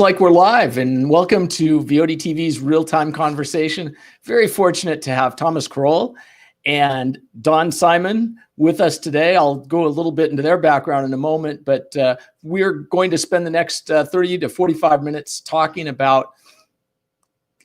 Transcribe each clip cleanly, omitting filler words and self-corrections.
Like we're live, and welcome to VOD TV's real-time conversation. Very fortunate to have Thomas Crowell and Don Simon with us today. I'll go a little bit into their background in a moment, but we're going to spend the next 30 to 45 minutes talking about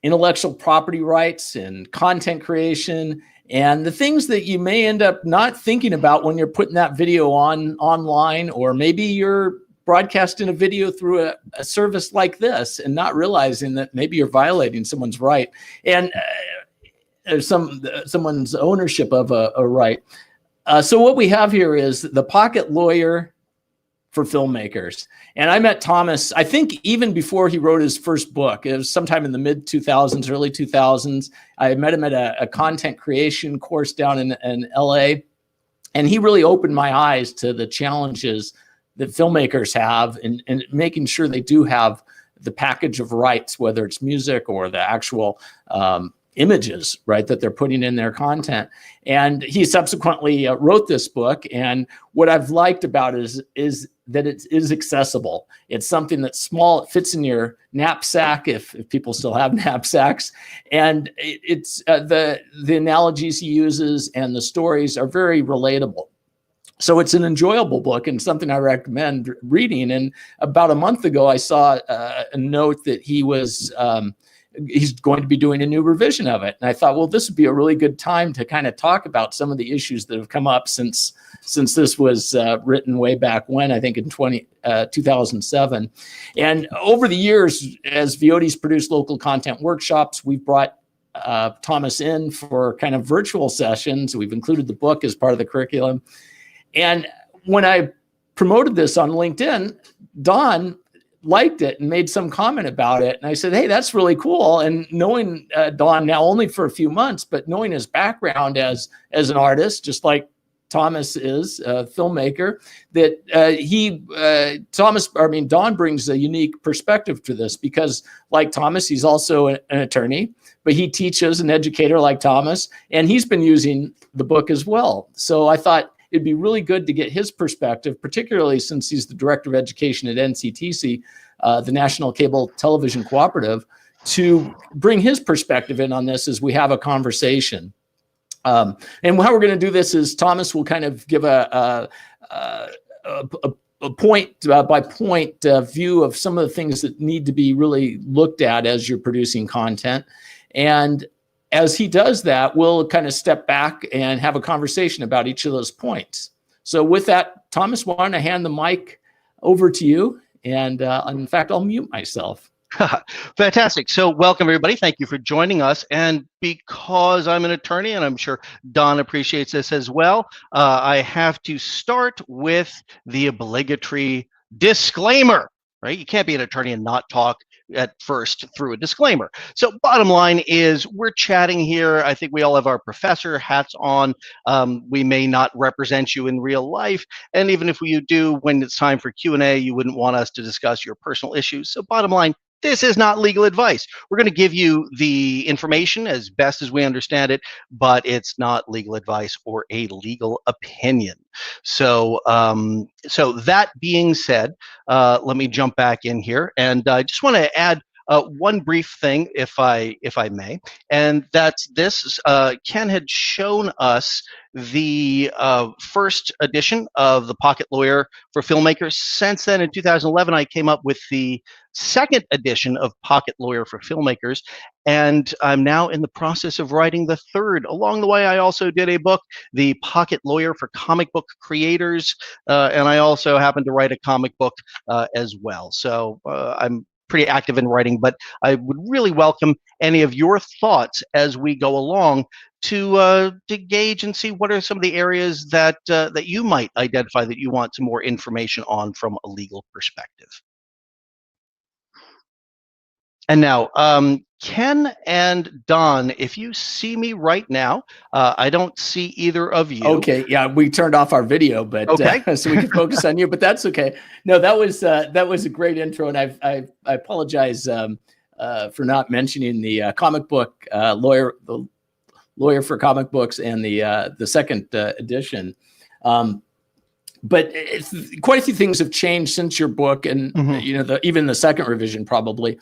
intellectual property rights and content creation and the things that you may end up not thinking about when you're putting that video online, or maybe you're broadcasting a video through a service like this and not realizing that maybe you're violating someone's right and someone's ownership of a right. So what we have here is the pocket lawyer for filmmakers. And I met Thomas, I think even before he wrote his first book. It was sometime in the mid 2000s, early 2000s. I met him at a content creation course down in LA. And he really opened my eyes to the challenges that filmmakers have in making sure they do have the package of rights, whether it's music or the actual images, right, that they're putting in their content. And he subsequently wrote this book. And what I've liked about it is that it is accessible. It's something that's small. It fits in your knapsack if people still have knapsacks. And it's the analogies he uses and the stories are very relatable. So it's an enjoyable book and something I recommend reading. And about a month ago, I saw a note that he's going to be doing a new revision of it. And I thought, well, this would be a really good time to kind of talk about some of the issues that have come up since this was written way back when, I think in 2007. And over the years, as VOD's produced local content workshops, we've brought Thomas in for kind of virtual sessions. We've included the book as part of the curriculum. And when I promoted this on LinkedIn, Don liked it and made some comment about it. And I said, hey, that's really cool. And knowing Don now only for a few months, but knowing his background as an artist, just like Thomas is a filmmaker, that Don brings a unique perspective to this because like Thomas, he's also an attorney, but he teaches, an educator like Thomas, and he's been using the book as well. So I thought, it'd be really good to get his perspective, particularly since he's the director of education at NCTC, the National Cable Television Cooperative, to bring his perspective in on this as we have a conversation. And how we're going to do this is Thomas will kind of give a point by point view of some of the things that need to be really looked at as you're producing content. And as he does that, we'll kind of step back and have a conversation about each of those points. So with that, Thomas, why don't I hand the mic over to you? And in fact, I'll mute myself. Fantastic. So welcome, everybody. Thank you for joining us. And because I'm an attorney, and I'm sure Don appreciates this as well, I have to start with the obligatory disclaimer, right? You can't be an attorney and not talk at first through a disclaimer. So bottom line is we're chatting here. I think we all have our professor hats on. We may not represent you in real life. And even if you do, when it's time for Q&A, you wouldn't want us to discuss your personal issues. So bottom line, this is not legal advice. We're going to give you the information as best as we understand it, but it's not legal advice or a legal opinion. So, so that being said, let me jump back in here, and I just want to add one brief thing, if I may, and that's this. Ken had shown us the first edition of the Pocket Lawyer for Filmmakers. Since then, in 2011, I came up with the second edition of Pocket Lawyer for Filmmakers, and I'm now in the process of writing the third. Along the way, I also did a book, The Pocket Lawyer for Comic Book Creators, and I also happen to write a comic book as well. So I'm pretty active in writing, but I would really welcome any of your thoughts as we go along to gauge and see what are some of the areas that that you might identify that you want some more information on from a legal perspective. And now, Ken and Don, if you see me right now, I don't see either of you. Okay, yeah, we turned off our video, but okay. So we can focus on you. But that's okay. No, that was a great intro, and I apologize for not mentioning the comic book lawyer for comic books and the second edition. but quite a few things have changed since your book, and even the second revision probably.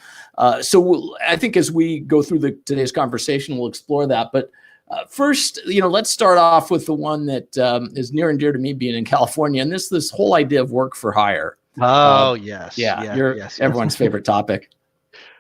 So I think as we go through today's conversation, we'll explore that. But first, let's start off with the one that is near and dear to me, being in California, and this whole idea of work for hire. Oh, yes. Yes. Everyone's favorite topic.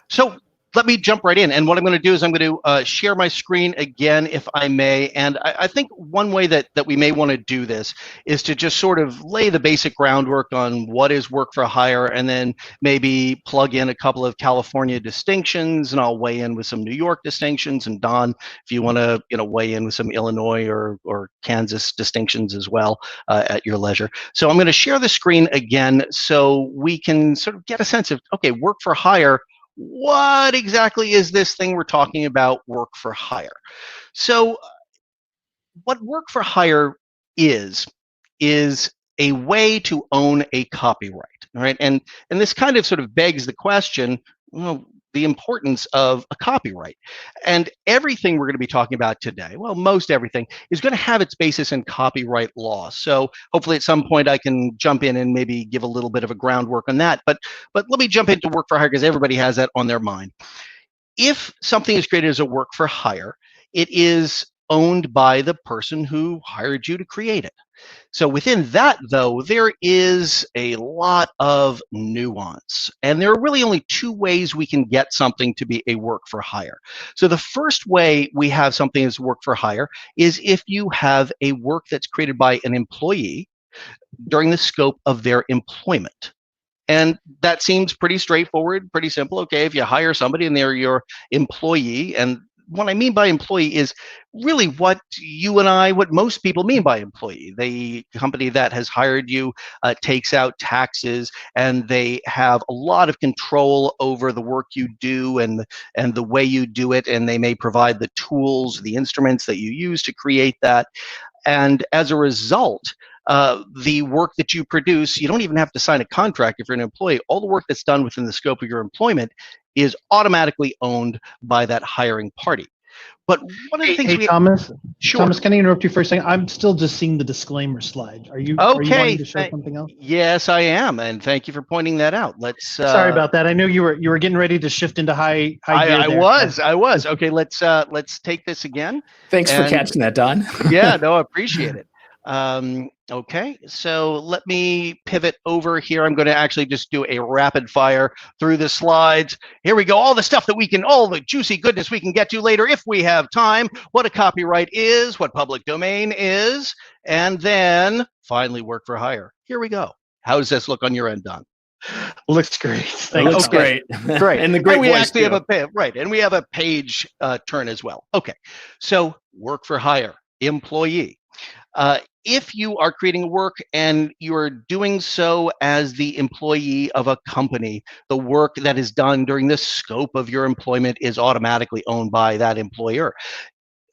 So let me jump right in. And what I'm going to do is I'm going to share my screen again, if I may. And I think one way that we may want to do this is to just sort of lay the basic groundwork on what is work for hire, and then maybe plug in a couple of California distinctions, and I'll weigh in with some New York distinctions. And Don, if you want to weigh in with some Illinois or Kansas distinctions as well at your leisure. So I'm going to share the screen again so we can sort of get a sense of, okay, work for hire. What exactly is this thing we're talking about, work for hire? So what work for hire is a way to own a copyright, right? And this kind of sort of begs the question, well, the importance of a copyright. And everything we're going to be talking about today, well, most everything, is going to have its basis in copyright law. So hopefully at some point I can jump in and maybe give a little bit of a groundwork on that. But let me jump into work for hire, because everybody has that on their mind. If something is created as a work for hire, it is owned by the person who hired you to create it. So within that, though, there is a lot of nuance. And there are really only two ways we can get something to be a work for hire. So the first way we have something as work for hire is if you have a work that's created by an employee during the scope of their employment. And that seems pretty straightforward, pretty simple. Okay, if you hire somebody and they're your employee, and what I mean by employee is really what most people mean by employee. The company that has hired you takes out taxes, and they have a lot of control over the work you do and the way you do it, and they may provide the tools, the instruments that you use to create that. And as a result, the work that you produce, you don't even have to sign a contract if you're an employee. All the work that's done within the scope of your employment is automatically owned by that hiring party. But one of the things Thomas, sure. Thomas, can I interrupt you for a second? I'm still just seeing the disclaimer slide. Are you wanting to show something else? Yes, I am, and thank you for pointing that out. Let's. Sorry about that. I knew you were getting ready to shift into high gear. I was. Okay, let's take this again. Thanks for catching that, Don. Yeah, no, I appreciate it. Okay, so let me pivot over here. I'm going to actually just do a rapid fire through the slides. Here we go. All the stuff that all the juicy goodness we can get to later if we have time. What a copyright is, what public domain is, and then finally work for hire. Here we go. How does this look on your end, Don? Looks great. Looks great. Great. And the great we voice actually too. and we have a page turn as well. Okay, so work for hire, employee. If you are creating work and you're doing so as the employee of a company, the work that is done during the scope of your employment is automatically owned by that employer.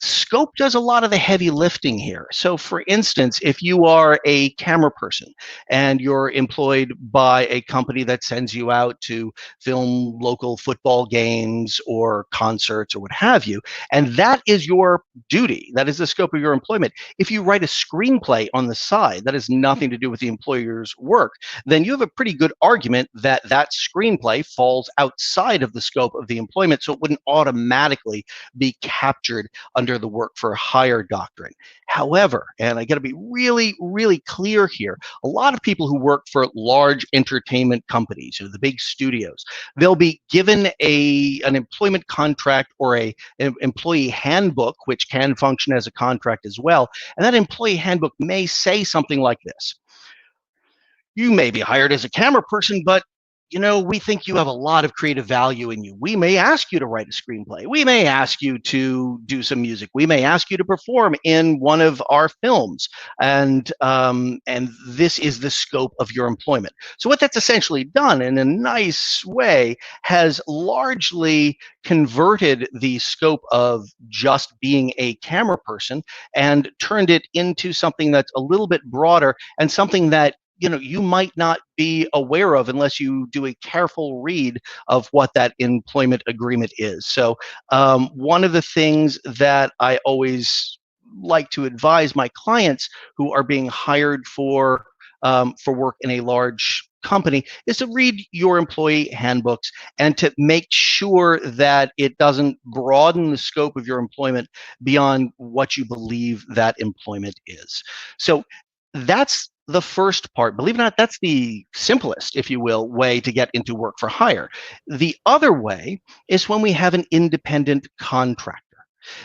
Scope does a lot of the heavy lifting here. So for instance, if you are a camera person and you're employed by a company that sends you out to film local football games or concerts or what have you, and that is your duty, that is the scope of your employment. If you write a screenplay on the side that has nothing to do with the employer's work, then you have a pretty good argument that that screenplay falls outside of the scope of the employment, so it wouldn't automatically be captured under the work for hire doctrine. However, and I got to be really, really clear here, a lot of people who work for large entertainment companies, the big studios, they'll be given an employment contract or an employee handbook, which can function as a contract as well. And that employee handbook may say something like this. You may be hired as a camera person, but we think you have a lot of creative value in you. We may ask you to write a screenplay. We may ask you to do some music. We may ask you to perform in one of our films. And this is the scope of your employment. So what that's essentially done in a nice way has largely converted the scope of just being a camera person and turned it into something that's a little bit broader and something that you might not be aware of unless you do a careful read of what that employment agreement is. So one of the things that I always like to advise my clients who are being hired for for work in a large company is to read your employee handbooks and to make sure that it doesn't broaden the scope of your employment beyond what you believe that employment is. So that's the first part. Believe it or not, that's the simplest, if you will, way to get into work for hire. The other way is when we have an independent contractor.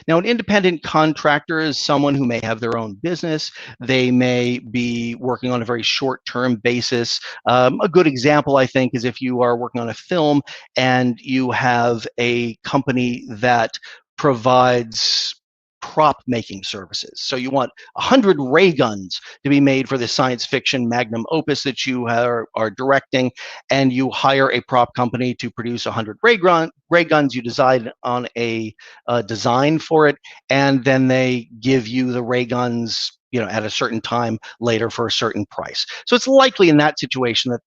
Now, an independent contractor is someone who may have their own business. They may be working on a very short-term basis. A good example, I think, is if you are working on a film and you have a company that provides prop making services. So you want 100 ray guns to be made for the science fiction magnum opus that you are directing, and you hire a prop company to produce 100 ray guns. You decide on a design for it, and then they give you the ray guns, at a certain time later for a certain price. So it's likely in that situation that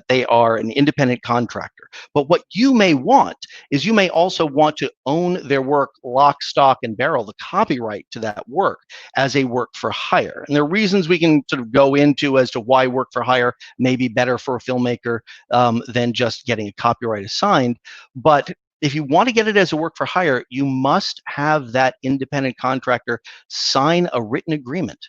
they are an independent contractor. But what you may want is you may also want to own their work lock, stock, and barrel, the copyright to that work as a work for hire. And there are reasons we can sort of go into as to why work for hire may be better for a filmmaker than just getting a copyright assigned. But if you want to get it as a work for hire, you must have that independent contractor sign a written agreement.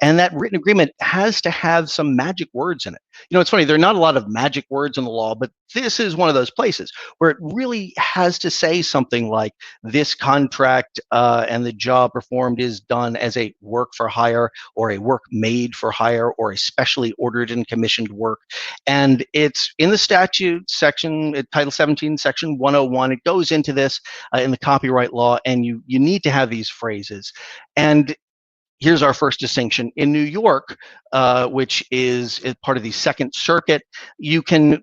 And that written agreement has to have some magic words in it. It's funny, there are not a lot of magic words in the law, but this is one of those places where it really has to say something like this contract and the job performed is done as a work for hire or a work made for hire or a specially ordered and commissioned work. And it's in the statute section, Title 17, Section 101. It goes into this in the copyright law, and you need to have these phrases. And here's our first distinction. In New York, which is part of the Second Circuit, you can,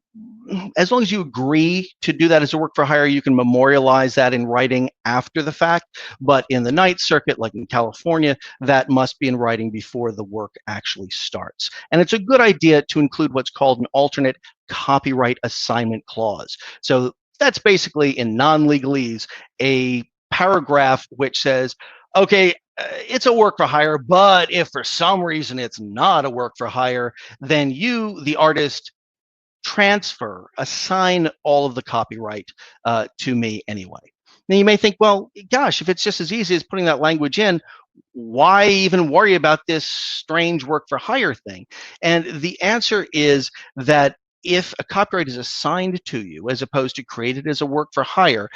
as long as you agree to do that as a work for hire, you can memorialize that in writing after the fact. But in the Ninth Circuit, like in California, that must be in writing before the work actually starts. And it's a good idea to include what's called an alternate copyright assignment clause. So that's basically, in non-legalese, a paragraph which says, okay, it's a work for hire, but if for some reason it's not a work for hire, then you, the artist, assign all of the copyright to me anyway. Now you may think, well, gosh, if it's just as easy as putting that language in, why even worry about this strange work for hire thing? And the answer is that if a copyright is assigned to you as opposed to created as a work for hire,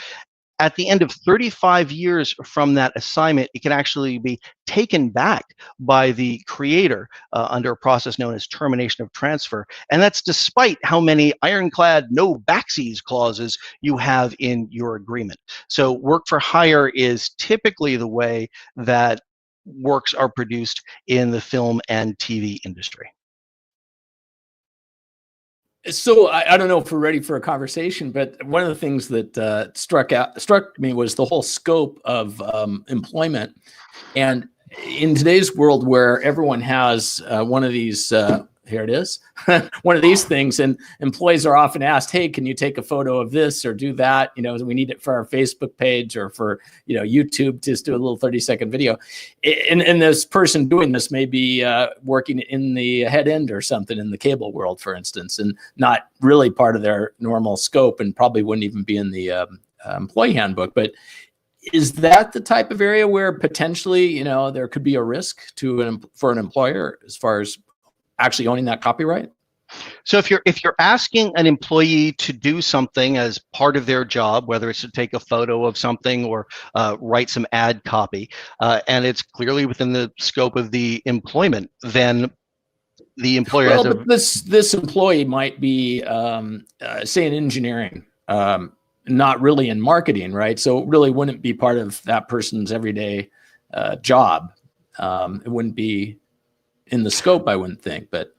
at the end of 35 years from that assignment, it can actually be taken back by the creator under a process known as termination of transfer. And that's despite how many ironclad no backsies clauses you have in your agreement. So work for hire is typically the way that works are produced in the film and TV industry. So I don't know if we're ready for a conversation, but one of the things that struck me was the whole scope of employment. And in today's world where everyone has one of these, here it is, one of these things, and employees are often asked, hey, can you take a photo of this or do that? We need it for our Facebook page or for, YouTube, just do a little 30-second video. And this person doing this may be working in the head end or something in the cable world, for instance, and not really part of their normal scope and probably wouldn't even be in the employee handbook. But is that the type of area where potentially, there could be a risk for an employer as far as actually owning that copyright? So if you're asking an employee to do something as part of their job, whether it's to take a photo of something or write some ad copy, and it's clearly within the scope of the employment, then the employer has but this employee might be, say, in engineering, not really in marketing, right? So it really wouldn't be part of that person's everyday job. It wouldn't be in the scope, I wouldn't think, but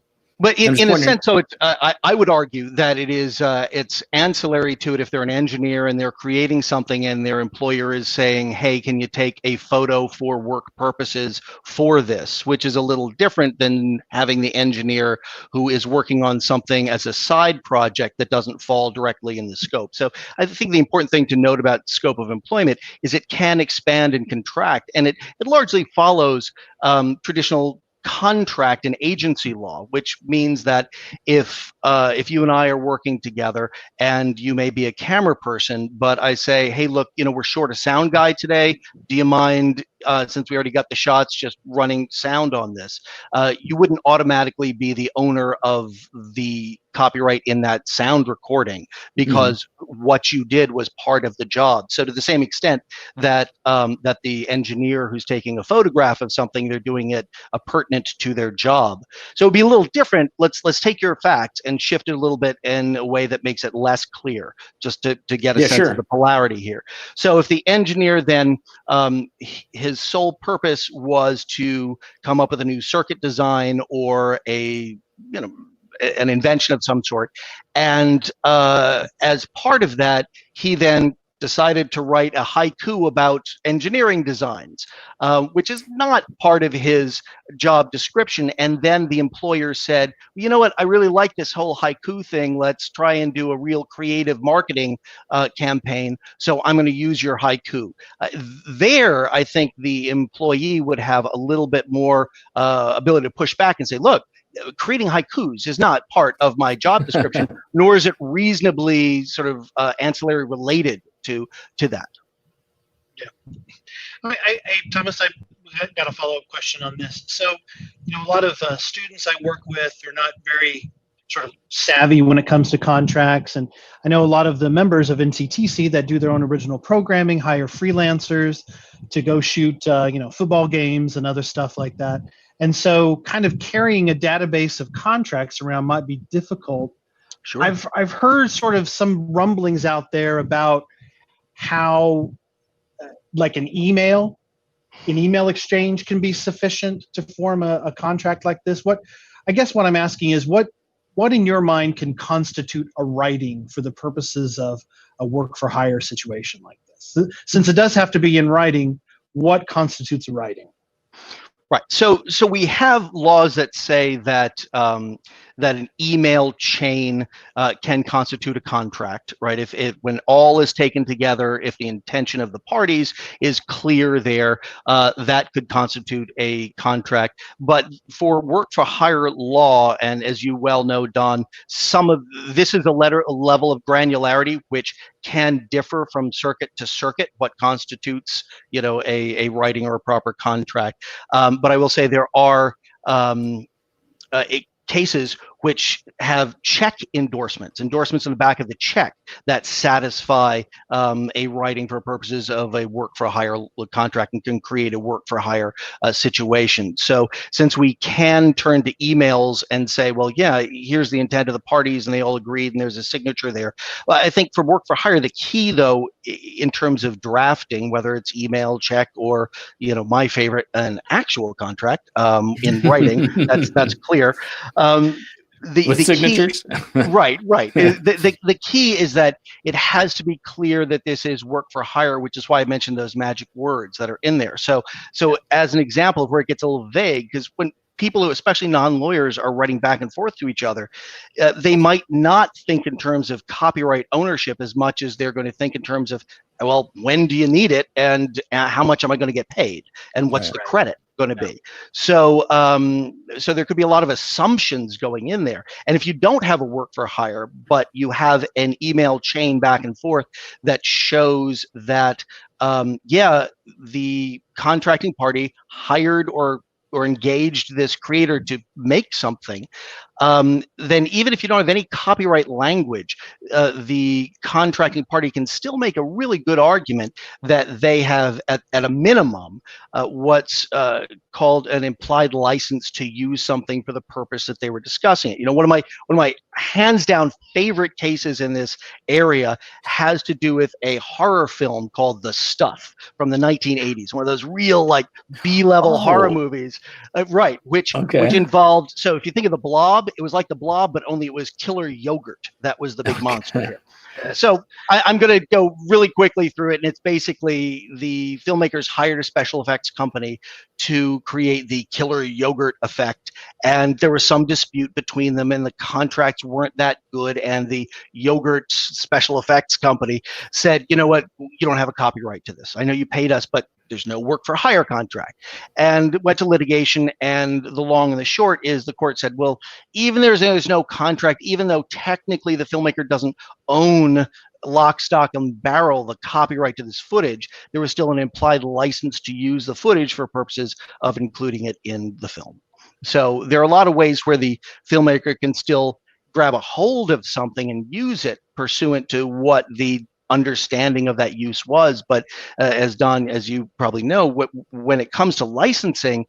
in a sense, so it's, I would argue that it is it's ancillary to it if they're an engineer and they're creating something and their employer is saying, hey, can you take a photo for work purposes for this, which is a little different than having the engineer who is working on something as a side project that doesn't fall directly in the scope. So I think the important thing to note about scope of employment is it can expand and contract, and it largely follows traditional contract and agency law, which means that if you and I are working together and you may be a camera person, but I say, hey, look, we're short a sound guy today. Do you mind, since we already got the shots, just running sound on this? You wouldn't automatically be the owner of the copyright in that sound recording, because what you did was part of the job. So to the same extent that that the engineer who's taking a photograph of something, they're doing it pertinent to their job. So it'd be a little different. Let's take your facts and shift it a little bit in a way that makes it less clear, just to get a sense of the polarity here. So if the engineer then, his sole purpose was to come up with a new circuit design or an invention of some sort, and as part of that, he then decided to write a haiku about engineering designs, which is not part of his job description. And then the employer said, you know what, I really like this whole haiku thing. Let's try and do a real creative marketing campaign. So I'm going to use your haiku. There, I think the employee would have a little bit more ability to push back and say, look, creating haikus is not part of my job description, nor is it reasonably sort of ancillary related to that. Yeah. Thomas, I got a follow-up question on this. So, a lot of students I work with are not very sort of savvy when it comes to contracts. And I know a lot of the members of NCTC that do their own original programming hire freelancers to go shoot, football games and other stuff like that. And so kind of carrying a database of contracts around might be difficult. Sure. I've heard sort of some rumblings out there about how like an email exchange can be sufficient to form a contract like this. I guess what I'm asking is what in your mind can constitute a writing for the purposes of a work for hire situation like this? Since it does have to be in writing, what constitutes a writing? Right. So we have laws that say that that an email chain can constitute a contract, right? If when all is taken together, if the intention of the parties is clear there, that could constitute a contract. But for work for hire law, and as you well know, Don, some of this is a level of granularity which can differ from circuit to circuit, what constitutes, a writing or a proper contract. But I will say there are cases which have check endorsements in the back of the check that satisfy a writing for purposes of a work for hire contract and can create a work for hire situation. So since we can turn to emails and say, well, yeah, here's the intent of the parties and they all agreed and there's a signature there. Well, I think for work for hire, the key though, in terms of drafting, whether it's email, check, or, my favorite, an actual contract in writing, that's clear. The signatures? Key, right. The key is that it has to be clear that this is work for hire, which is why I mentioned those magic words that are in there. So as an example of where it gets a little vague, because when people who, especially non-lawyers, are writing back and forth to each other, they might not think in terms of copyright ownership as much as they're going to think in terms of, well, when do you need it and how much am I going to get paid and what's the credit going to be? So so there could be a lot of assumptions going in there. And if you don't have a work for hire, but you have an email chain back and forth that shows that, the contracting party hired or engaged this creator to make something, then even if you don't have any copyright language, the contracting party can still make a really good argument that they have, at a minimum, what's called an implied license to use something for the purpose that they were discussing it. One of my hands down favorite cases in this area has to do with a horror film called The Stuff from the 1980s, one of those real like B-level horror movies, which involved, so if you think of The Blob, it was like The Blob, but only it was killer yogurt. That was the big monster here. So I'm going to go really quickly through it, and it's basically the filmmakers hired a special effects company to create the killer yogurt effect, and there was some dispute between them, and the contracts weren't that good, and the yogurt special effects company said, you know what, you don't have a copyright to this. I know you paid us, but there's no work for hire contract, and went to litigation. And the long and the short is the court said, well, even there's no contract, even though technically the filmmaker doesn't own lock, stock, and barrel the copyright to this footage, there was still an implied license to use the footage for purposes of including it in the film. So there are a lot of ways where the filmmaker can still grab a hold of something and use it pursuant to what the understanding of that use was. But as Don, as you probably know, when it comes to licensing,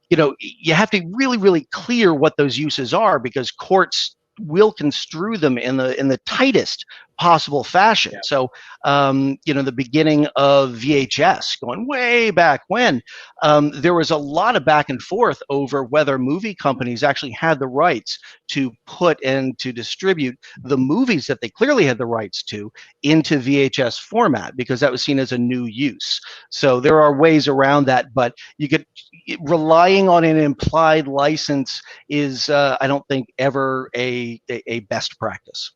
you know, you have to be really, really clear what those uses are, because courts will construe them in the tightest possible fashion. Yeah. So, you know, the beginning of VHS, going way back when, there was a lot of back and forth over whether movie companies actually had the rights to put and to distribute the movies that they clearly had the rights to into VHS format, because that was seen as a new use. So there are ways around that, but you could, relying on an implied license is, I don't think, ever a best practice.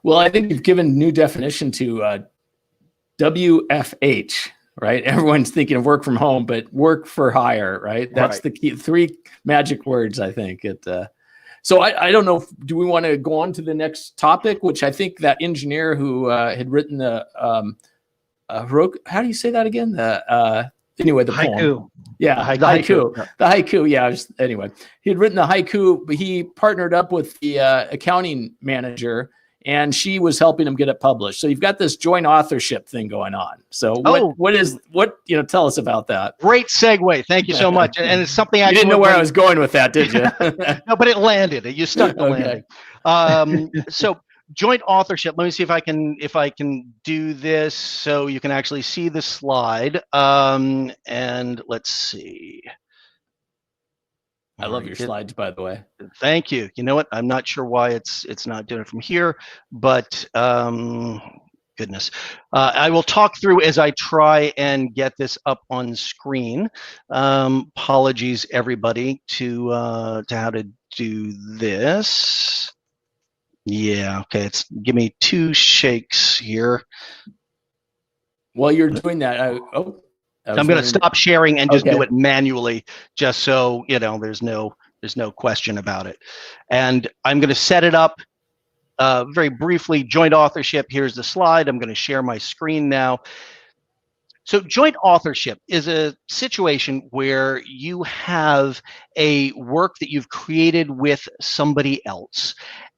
Well, I think you've given new definition to WFH, right? Everyone's thinking of work from home, but work for hire, right? That's the key, 3 magic words, I think. So I don't know, do we want to go on to the next topic, which I think that engineer who had written the, how do you say that again? Anyway, the haiku. Poem. Yeah, the haiku. The haiku, yeah. Anyway, he had written the haiku, but he partnered up with the accounting manager, and she was helping him get it published. So you've got this joint authorship thing going on. So what you know, tell us about that. Great segue. Thank you so much. And it's something you didn't know where I was going with that, did you? No, but it landed. You stuck the landing. So joint authorship. Let me see if I can do this so you can actually see the slide. And let's see. I love your slides, by the way. Thank you. You know what? I'm not sure why it's not doing it from here, but goodness. I will talk through as I try and get this up on screen. Apologies, everybody, to how to do this. Yeah, okay. Give me 2 shakes here. While you're doing that, I'm going to stop sharing and just do it manually, just so you know there's no question about it. And I'm going to set it up very briefly. Joint authorship. Here's the slide. I'm going to share my screen now. So joint authorship is a situation where you have a work that you've created with somebody else,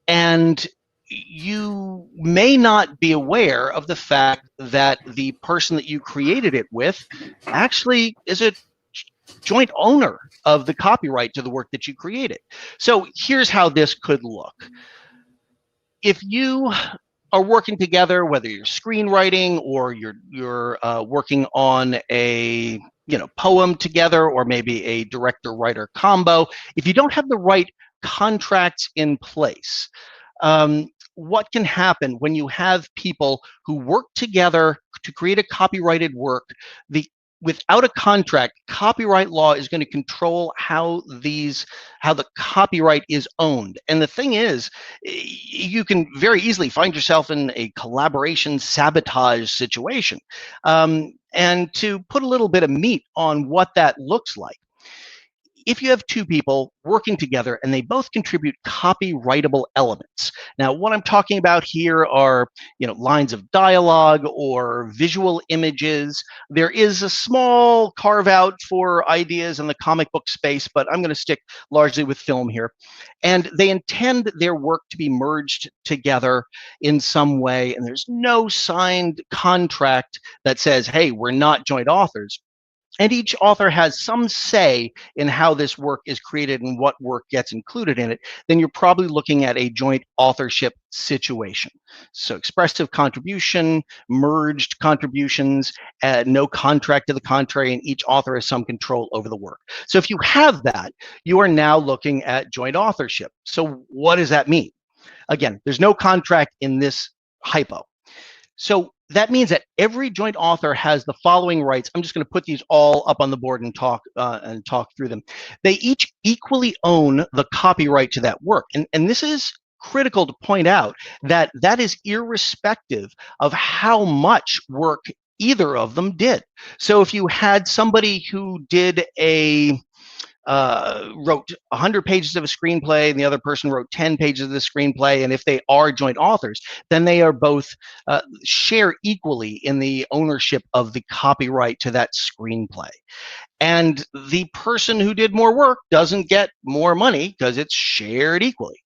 and you may not be aware of the fact that the person that you created it with actually is a joint owner of the copyright to the work that you created. So here's how this could look. If you are working together, whether you're screenwriting or you're working on a poem together, or maybe a director-writer combo, if you don't have the right contracts in place, what can happen when you have people who work together to create a copyrighted work? Without a contract, copyright law is going to control how the copyright is owned. And the thing is, you can very easily find yourself in a collaboration sabotage situation. And to put a little bit of meat on what that looks like, if you have 2 people working together and they both contribute copyrightable elements. Now, what I'm talking about here are, lines of dialogue or visual images. There is a small carve out for ideas in the comic book space, but I'm going to stick largely with film here. And they intend their work to be merged together in some way, and there's no signed contract that says, hey, we're not joint authors. And each author has some say in how this work is created and what work gets included in it. Then you're probably looking at a joint authorship situation. So expressive contribution, merged contributions, no contract to the contrary, and each author has some control over the work. So if you have that, you are now looking at joint authorship. So what does that mean? Again, there's no contract in this hypo. So that means that every joint author has the following rights. I'm just going to put these all up on the board and talk through them. They each equally own the copyright to that work, and this is critical to point out that that is irrespective of how much work either of them did. So if you had somebody who did wrote 100 pages of a screenplay and the other person wrote 10 pages of the screenplay, and if they are joint authors, then they are both share equally in the ownership of the copyright to that screenplay. And the person who did more work doesn't get more money because it's shared equally.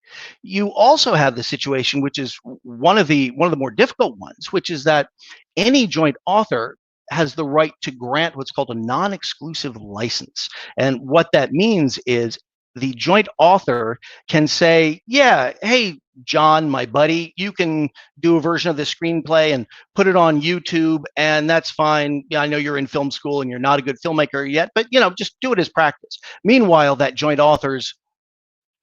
You also have the situation, which is one of the more difficult ones, which is that any joint author has the right to grant what's called a non-exclusive license. And what that means is the joint author can say, yeah, hey, John, my buddy, you can do a version of the screenplay and put it on YouTube, and that's fine. Yeah, I know you're in film school and you're not a good filmmaker yet, but just do it as practice. Meanwhile, that joint author's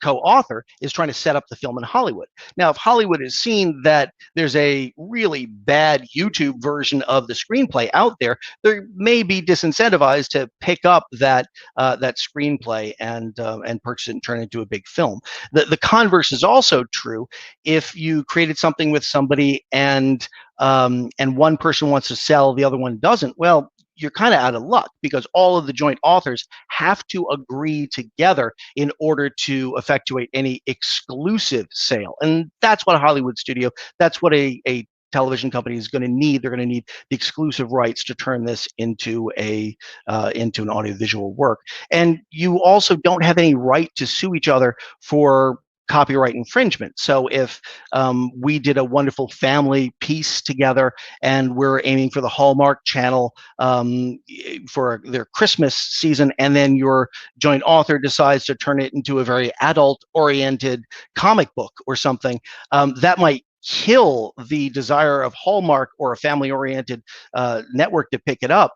co-author is trying to set up the film in Hollywood. Now, if Hollywood has seen that there's a really bad YouTube version of the screenplay out there, they may be disincentivized to pick up that screenplay and purchase it and turn it into a big film. The converse is also true. If you created something with somebody and one person wants to sell, the other one doesn't, well, you're kind of out of luck because all of the joint authors have to agree together in order to effectuate any exclusive sale. And that's what a Hollywood studio, that's what a television company is going to need. They're going to need the exclusive rights to turn this into an audiovisual work. And you also don't have any right to sue each other for copyright infringement. So if we did a wonderful family piece together and we're aiming for the Hallmark Channel for their Christmas season, and then your joint author decides to turn it into a very adult-oriented comic book or something, that might kill the desire of Hallmark or a family-oriented network to pick it up.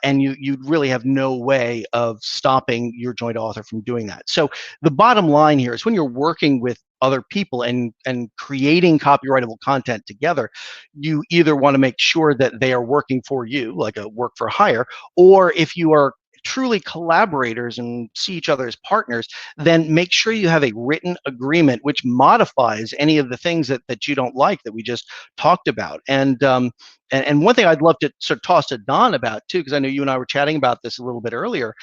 And you'd really have no way of stopping your joint author from doing that. So the bottom line here is when you're working with other people and creating copyrightable content together, you either want to make sure that they are working for you, like a work for hire, or if you are truly collaborators and see each other as partners, then make sure you have a written agreement which modifies any of the things that you don't like that we just talked about. And one thing I'd love to sort of toss to Don about too, because I know you and I were chatting about this a little bit earlier,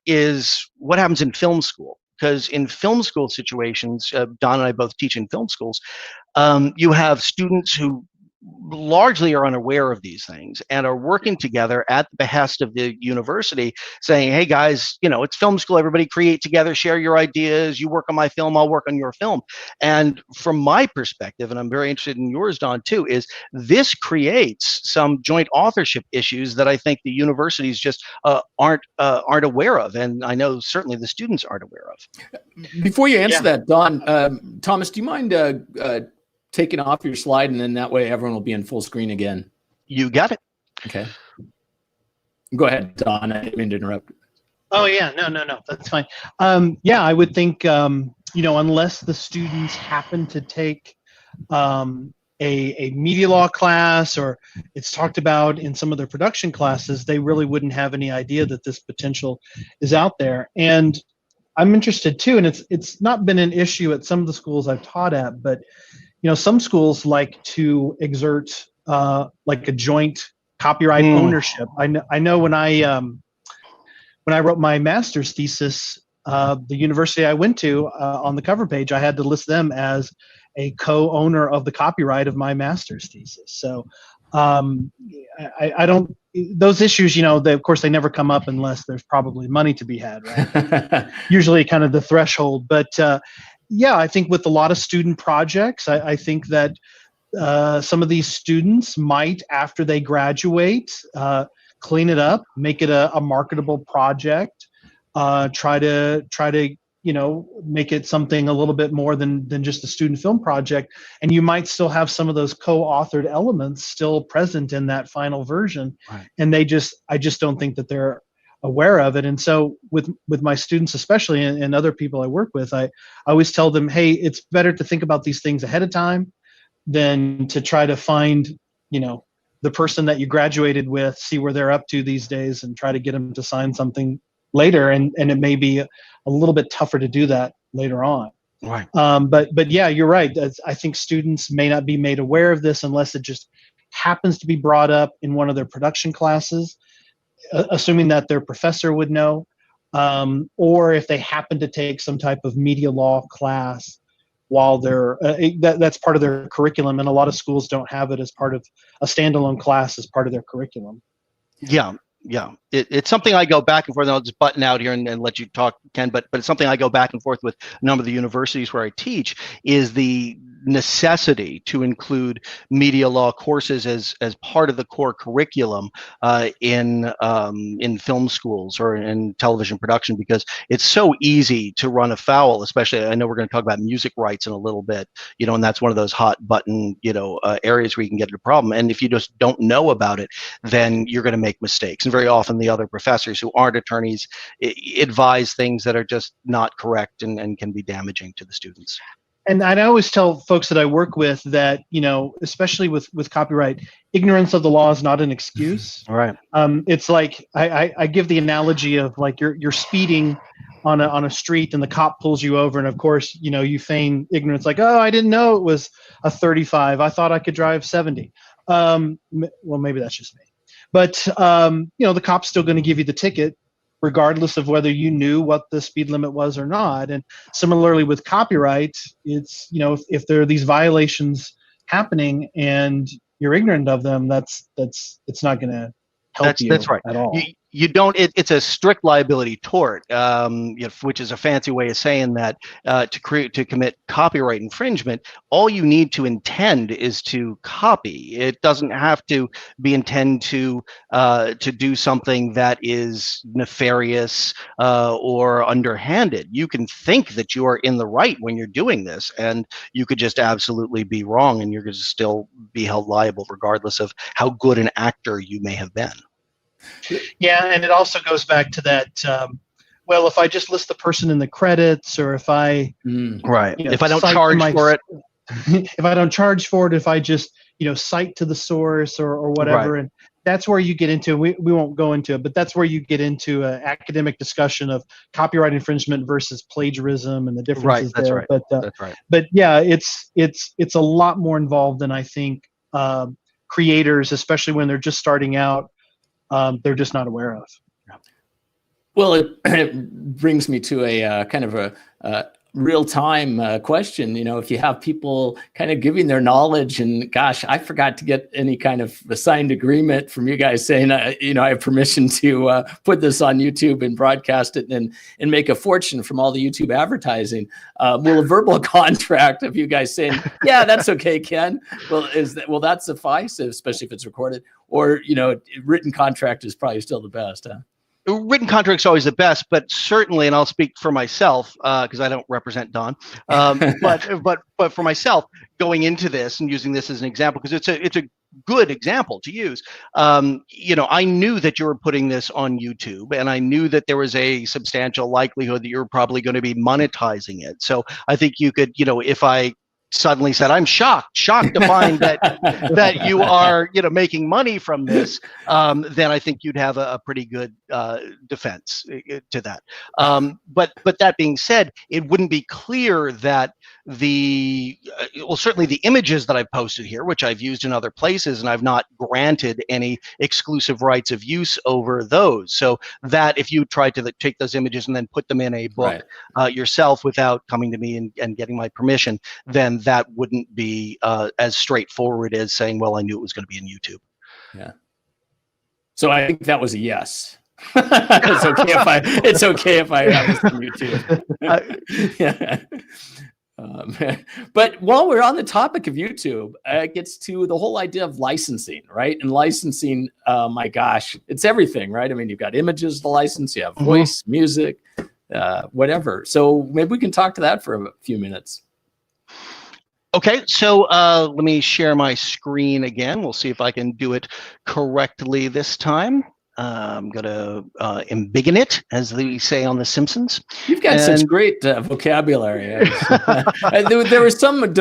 is what happens in film school. Because in film school situations, Don and I both teach in film schools, you have students who largely are unaware of these things and are working together at the behest of the university saying, hey guys, it's film school, everybody create together, share your ideas, you work on my film, I'll work on your film. And from my perspective, and I'm very interested in yours, Don, too, is this creates some joint authorship issues that I think the universities just aren't aware of. And I know certainly the students aren't aware of. Before you answer that, Don, Thomas, do you mind taking off your slide, and then that way everyone will be in full screen again? You got it. Okay. Go ahead, Don. I didn't mean to interrupt. Oh yeah, no, that's fine. Yeah, I would think unless the students happen to take a media law class, or it's talked about in some of their production classes, they really wouldn't have any idea that this potential is out there. And I'm interested too, and it's not been an issue at some of the schools I've taught at, but some schools like to exert like a joint copyright ownership. I know when I wrote my master's thesis, the university I went to, on the cover page, I had to list them as a co-owner of the copyright of my master's thesis. So I don't, those issues, of course they never come up unless there's probably money to be had, right? Usually kind of the threshold. But yeah, I think with a lot of student projects, I think that some of these students might, after they graduate, clean it up, make it a marketable project, try to make it something a little bit more than just a student film project. And you might still have some of those co-authored elements still present in that final version. Right. And I just don't think that they're aware of it. And so with my students, especially, and other people I work with, I always tell them, hey, it's better to think about these things ahead of time than to try to find, the person that you graduated with, see where they're up to these days, and try to get them to sign something later. And it may be a little bit tougher to do that later on. Right. But yeah, you're right. I think students may not be made aware of this unless it just happens to be brought up in one of their production classes, assuming that their professor would know, or if they happen to take some type of media law class while they're that's part of their curriculum, and a lot of schools don't have it as part of a standalone class as part of their curriculum. Yeah. Yeah, it's something I go back and forth. And I'll just button out here and let you talk, Ken. But it's something I go back and forth with a number of the universities where I teach, is the necessity to include media law courses as part of the core curriculum in film schools or in television production, because it's so easy to run afoul. Especially, I know we're going to talk about music rights in a little bit, and that's one of those hot button areas where you can get into a problem. And if you just don't know about it, then you're going to make mistakes. And very often the other professors who aren't attorneys advise things that are just not correct and can be damaging to the students. And I always tell folks that I work with that, especially with copyright, ignorance of the law is not an excuse. All right. It's like I give the analogy of like you're speeding on a street and the cop pulls you over, and of course you feign ignorance, like, oh, I didn't know it was a 35. I thought I could drive 70. Well, maybe that's just me. But the cop's still going to give you the ticket, regardless of whether you knew what the speed limit was or not. And similarly with copyright, it's if there are these violations happening and you're ignorant of them, it's not going to help you that's right. at all. You don't. It's a strict liability tort, which is a fancy way of saying that to commit copyright infringement, all you need to intend is to copy. It doesn't have to be intend to do something that is nefarious or underhanded. You can think that you are in the right when you're doing this, and you could just absolutely be wrong, and you're going to still be held liable, regardless of how good an actor you may have been. Yeah, and it also goes back to that. Well, if I just list the person in the credits, or if I if I don't charge for it, if I don't charge for it, if I just cite to the source or whatever, and that's where you get into. We won't go into it, but that's where you get into an academic discussion of copyright infringement versus plagiarism and the differences there. Right. That's right. But yeah, it's a lot more involved than I think creators, especially when they're just starting out. They're just not aware of. Well, it brings me to a kind of a real-time question. If you have people kind of giving their knowledge, and gosh, I forgot to get any kind of signed agreement from you guys saying, I have permission to put this on YouTube and broadcast it and make a fortune from all the YouTube advertising. Will a verbal contract of you guys saying, yeah, that's okay, Ken? Will that suffice, especially if it's recorded? Or, written contract is probably still the best, huh? Written contract's always the best, but certainly, and I'll speak for myself because I don't represent Don, but for myself, going into this and using this as an example, because it's a good example to use. I knew that you were putting this on YouTube, and I knew that there was a substantial likelihood that you were probably going to be monetizing it. So I think you could, if I suddenly said, I'm shocked to find that you are making money from this, then I think you'd have a pretty good defense to that. But that being said, it wouldn't be clear that certainly the images that I've posted here, which I've used in other places, and I've not granted any exclusive rights of use over those. So that if you tried to take those images and then put them in a book yourself without coming to me and getting my permission, then that wouldn't be as straightforward as saying, well, I knew it was going to be in YouTube. Yeah. So I think that was a yes. It's okay if I have this on YouTube. Yeah. But while we're on the topic of YouTube, it gets to the whole idea of licensing, right? And licensing, my gosh, it's everything, right? I mean, you've got images to license, you have voice, music, whatever. So maybe we can talk to that for a few minutes. Okay, so let me share my screen again. We'll see if I can do it correctly this time. I'm going to embiggen it, as they say on The Simpsons. You've got such great vocabulary. There was some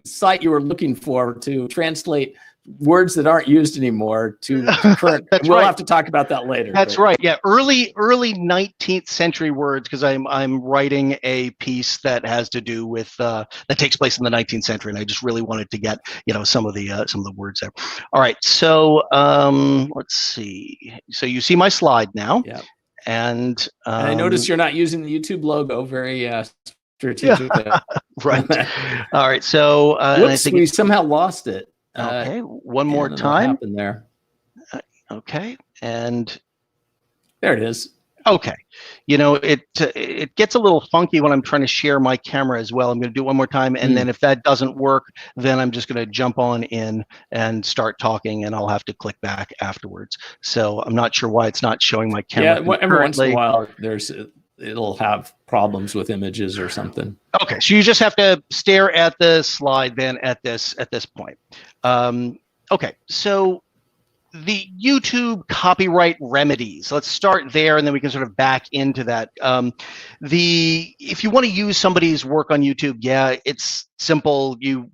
site you were looking for to translate words that aren't used anymore to current. That's we'll right. have to talk about that later. That's right. Yeah, early 19th century words, because I'm writing a piece that has to do with that takes place in the 19th century, and I just really wanted to get some of the words there. All right, so let's see. So you see my slide now. Yeah. And I noticed you're not using the YouTube logo very strategically. Right. All right. So whoops, we somehow lost it. Okay. One more what time. happened there? Okay. And there it is. Okay. It gets a little funky when I'm trying to share my camera as well. I'm going to do it one more time, and then if that doesn't work, then I'm just going to jump on in and start talking, and I'll have to click back afterwards. So I'm not sure why it's not showing my camera. Yeah, every once in a while it'll have problems with images or something. Okay, so you just have to stare at the slide then at this point. Okay, so the YouTube copyright remedies. Let's start there, and then we can sort of back into that. If you want to use somebody's work on YouTube, yeah, it's simple. You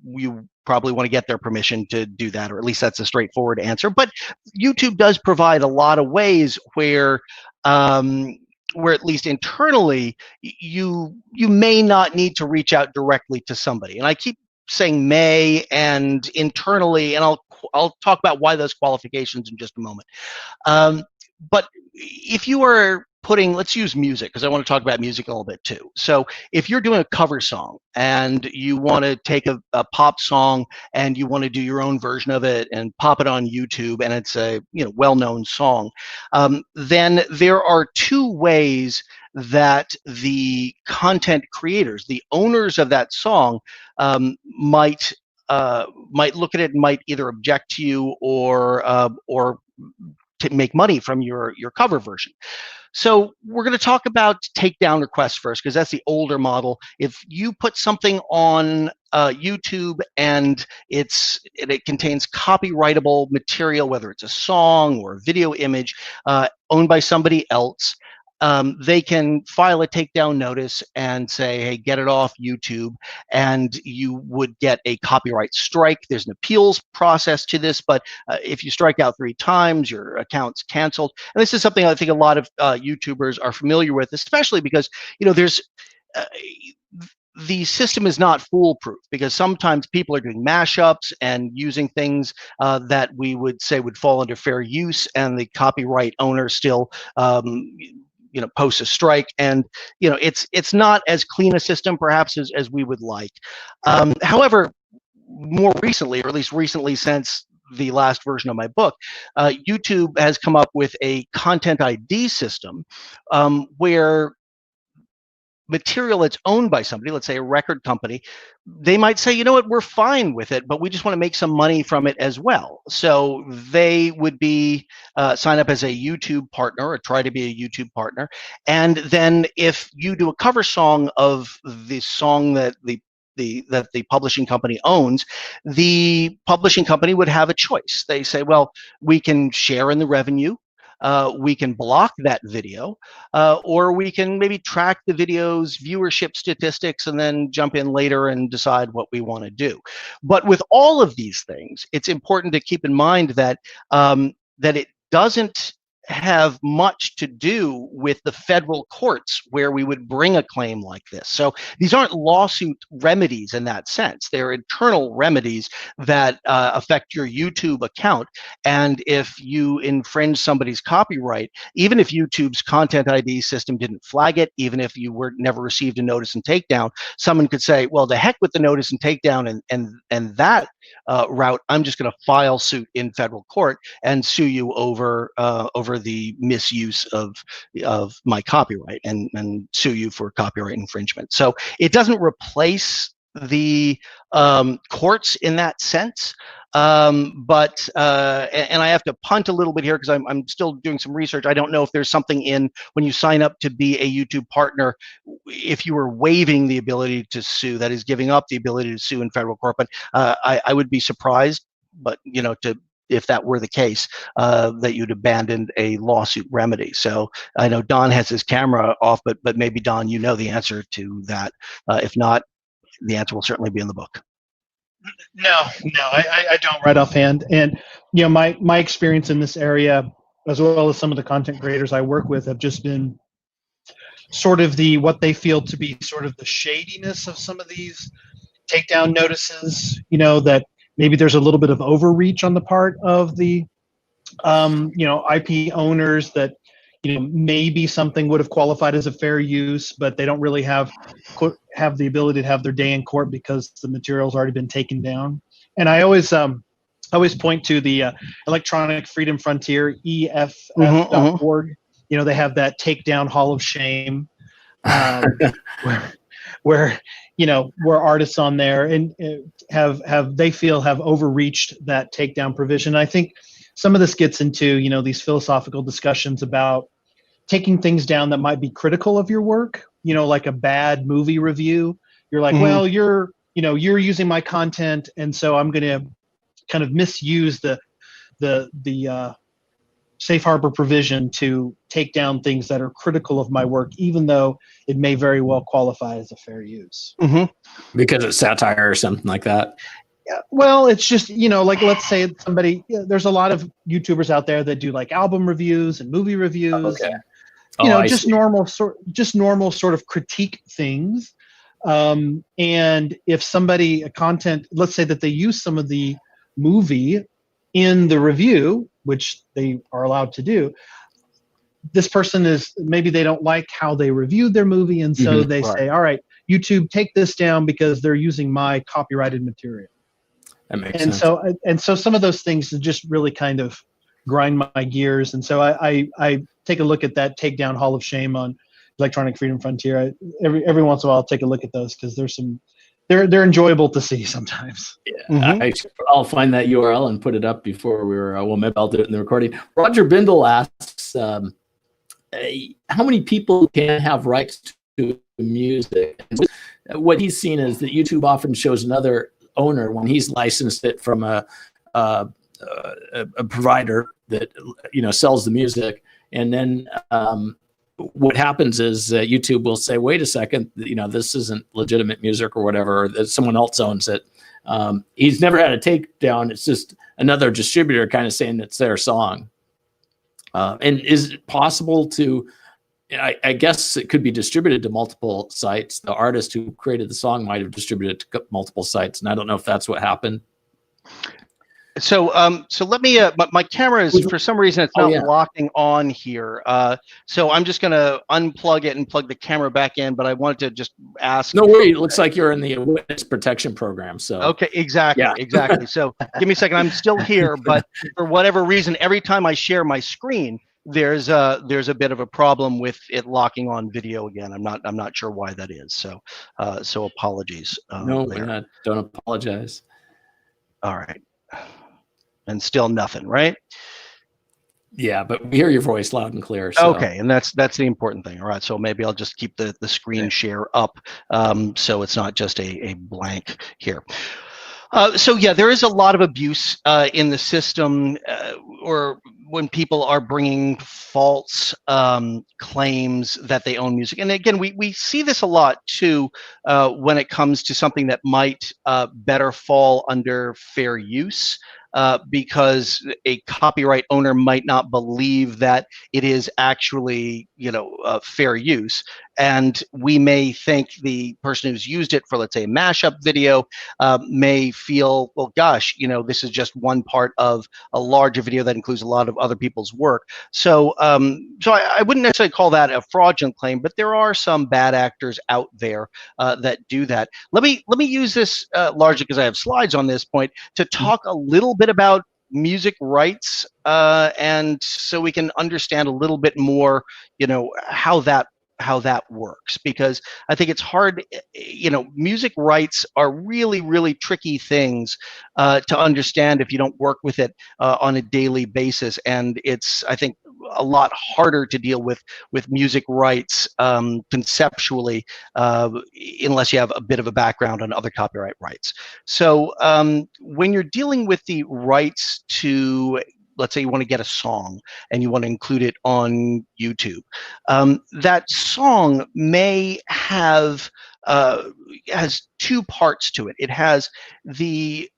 probably want to get their permission to do that, or at least that's a straightforward answer. But YouTube does provide a lot of ways where at least internally, you may not need to reach out directly to somebody. And I keep saying may and internally, and I'll talk about why those qualifications in just a moment. But if you are putting, let's use music, because I want to talk about music a little bit too. So if you're doing a cover song and you want to take a pop song and you want to do your own version of it and pop it on YouTube, and it's a well-known song, then there are two ways that the content creators, the owners of that song, might look at it and might either object to you or to make money from your cover version. So we're going to talk about takedown requests first, because that's the older model. If you put something on YouTube and it contains copyrightable material, whether it's a song or a video image owned by somebody else, they can file a takedown notice and say, hey, get it off YouTube, and you would get a copyright strike. There's an appeals process to this, but if you strike out 3 times, your account's canceled. And this is something I think a lot of YouTubers are familiar with, especially because there's the system is not foolproof, because sometimes people are doing mashups and using things that we would say would fall under fair use, and the copyright owner still posts a strike, and it's not as clean a system perhaps as we would like. However, more recently, or at least recently since the last version of my book, YouTube has come up with a content ID system where material that's owned by somebody, let's say a record company, they might say, you know what, we're fine with it, but we just want to make some money from it as well. So they would be sign up as a YouTube partner, or try to be a YouTube partner. And then if you do a cover song of the song that the publishing company owns, the publishing company would have a choice. They say, well, we can share in the revenue, we can block that video, or we can maybe track the video's viewership statistics and then jump in later and decide what we want to do. But with all of these things, it's important to keep in mind that that it doesn't have much to do with the federal courts where we would bring a claim like this. So these aren't lawsuit remedies in that sense. They're internal remedies that affect your YouTube account. And if you infringe somebody's copyright, even if YouTube's content ID system didn't flag it, even if you never received a notice and takedown, someone could say, well, the heck with the notice and takedown and that route, I'm just going to file suit in federal court and sue you over the misuse of my copyright and sue you for copyright infringement. So it doesn't replace the courts in that sense. But I have to punt a little bit here because I'm still doing some research. I don't know if there's something in when you sign up to be a YouTube partner, if you were waiving the ability to sue, that is giving up the ability to sue in federal court. But I would be surprised, but if that were the case, that you'd abandon a lawsuit remedy. So I know Don has his camera off, but maybe Don, the answer to that. If not, the answer will certainly be in the book. No, I don't right offhand. And my experience in this area, as well as some of the content creators I work with, have just been sort of what they feel to be sort of the shadiness of some of these takedown notices. That maybe there's a little bit of overreach on the part of the IP owners, that maybe something would have qualified as a fair use, but they don't really have the ability to have their day in court because the material's already been taken down. And I always point to the Electronic Freedom Frontier, EFF.org. They have that takedown Hall of Shame, where artists on there and have overreached that takedown provision. I think some of this gets into these philosophical discussions about taking things down that might be critical of your work. Like a bad movie review. You're like, well, you're using my content, and so I'm going to kind of misuse the safe harbor provision to take down things that are critical of my work, even though it may very well qualify as a fair use. Because it's satire or something like that. Yeah, well, it's just, like, let's say there's a lot of YouTubers out there that do like album reviews and movie reviews. Okay. And, just normal sort of critique things. And if let's say that they use some of the movie in the review, which they are allowed to do, this person maybe they don't like how they reviewed their movie, and so they say, all right, YouTube, take this down because they're using my copyrighted material. That makes sense. So some of those things just really kind of grind my gears. And so I take a look at that takedown Hall of Shame on Electronic Freedom Frontier. Every once in a while I'll take a look at those because they're enjoyable to see sometimes. Yeah, I'll find that URL and put it up before maybe I'll do it in the recording. Roger Bindle asks, how many people can have rights to music? What he's seen is that YouTube often shows another owner when he's licensed it from a provider that sells the music, and then what happens is YouTube will say, wait a second, this isn't legitimate music or whatever, or that someone else owns it. He's never had a takedown. It's just another distributor kind of saying it's their song. And is it possible to, I guess it could be distributed to multiple sites. The artist who created the song might have distributed it to multiple sites, and I don't know if that's what happened. So let me, my camera is, for some reason, it's not locking on here. So I'm just going to unplug it and plug the camera back in, but I wanted to just ask. No worry, it looks like you're in the witness protection program. So okay, exactly. So give me a second. I'm still here, but for whatever reason, every time I share my screen, there's a bit of a problem with it locking on video again. I'm not sure why that is. So apologies. No, don't apologize. All right. And still nothing, right? Yeah, but we hear your voice loud and clear. So. Okay, and that's the important thing. All right, so maybe I'll just keep the screen share up, so it's not just a blank here. So yeah, there is a lot of abuse in the system, or when people are bringing false claims that they own music. And again, we see this a lot too when it comes to something that might better fall under fair use. Because a copyright owner might not believe that it is actually, fair use. And we may think the person who's used it for, let's say, a mashup video may feel, well, gosh, this is just one part of a larger video that includes a lot of other people's work. So I wouldn't necessarily call that a fraudulent claim, but there are some bad actors out there that do that. Let me use this largely because I have slides on this point to talk a little bit about music rights, and so we can understand a little bit more, how that works, because I think it's hard, music rights are really, really tricky things to understand if you don't work with it on a daily basis. And it's, I think, a lot harder to deal with music rights conceptually unless you have a bit of a background on other copyright rights. So when you're dealing with the rights to, let's say you want to get a song and you want to include it on YouTube, that song may have has two parts to it. It has the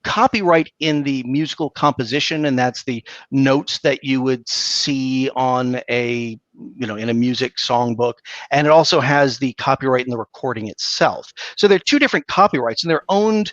copyright in the musical composition, and that's the notes that you would see on a in a music songbook, and it also has the copyright in the recording itself. So they're two different copyrights, and they're owned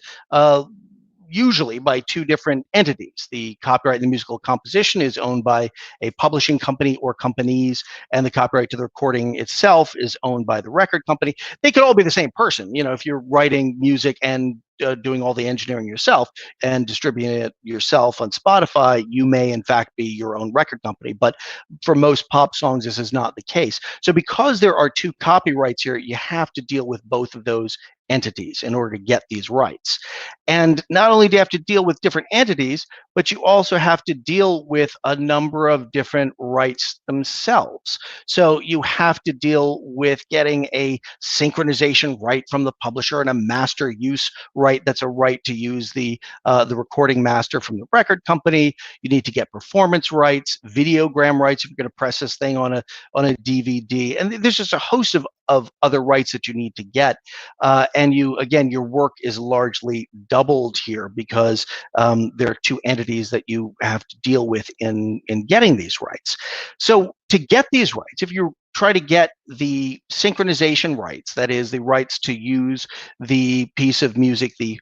usually by two different entities. The copyright in the musical composition is owned by a publishing company or companies, and the copyright to the recording itself is owned by the record company. They could all be the same person. If you're writing music and doing all the engineering yourself and distributing it yourself on Spotify, you may in fact be your own record company. But for most pop songs, this is not the case. So because there are two copyrights here, you have to deal with both of those entities in order to get these rights. And not only do you have to deal with different entities, but you also have to deal with a number of different rights themselves. So you have to deal with getting a synchronization right from the publisher and a master use right. That's a right to use the recording master from the record company. You need to get performance rights, videogram rights if you're going to press this thing on a DVD, and there's just a host of other rights that you need to get. And your work is largely doubled here because there are two entities that you have to deal with in getting these rights. So to get these rights, if you try to get the synchronization rights, that is the rights to use the piece of music, the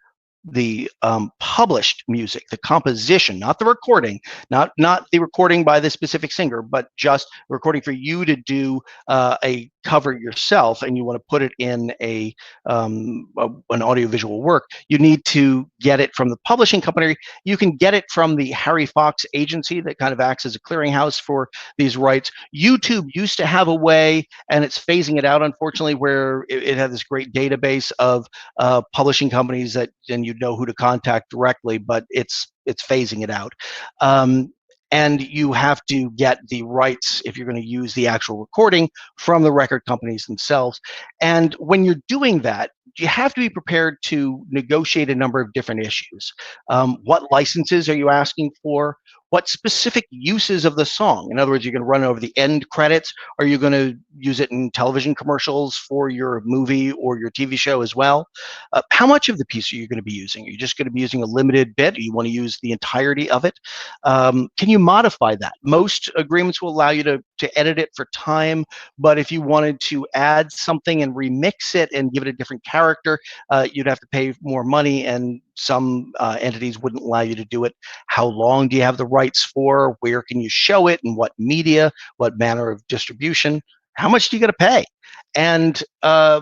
published music, the composition, not the recording, not the recording by the specific singer, but just recording for you to do a cover yourself, and you want to put it in an audiovisual work, you need to get it from the publishing company. You can get it from the Harry Fox agency that kind of acts as a clearinghouse for these rights. YouTube used to have a way, and it's phasing it out, unfortunately, where it had this great database of publishing companies that, and you know who to contact directly, but it's phasing it out. And you have to get the rights, if you're going to use the actual recording, from the record companies themselves. And when you're doing that, you have to be prepared to negotiate a number of different issues. What licenses are you asking for? What specific uses of the song? In other words, you're going to run over the end credits. Are you going to use it in television commercials for your movie or your TV show as well? How much of the piece are you going to be using? Are you just going to be using a limited bit? Do you want to use the entirety of it? Can you modify that? Most agreements will allow you to edit it for time, but if you wanted to add something and remix it and give it a different character, you'd have to pay more money, and some entities wouldn't allow you to do it. How long do you have the rights for? Where can you show it? In what media? What manner of distribution? How much do you got to pay? And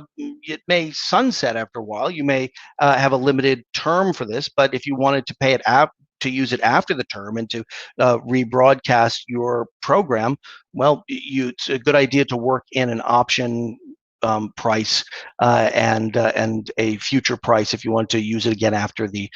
it may sunset after a while. You may have a limited term for this, but if you wanted to pay it to use it after the term and to rebroadcast your program, well, it's a good idea to work in an option price and a future price if you want to use it again after the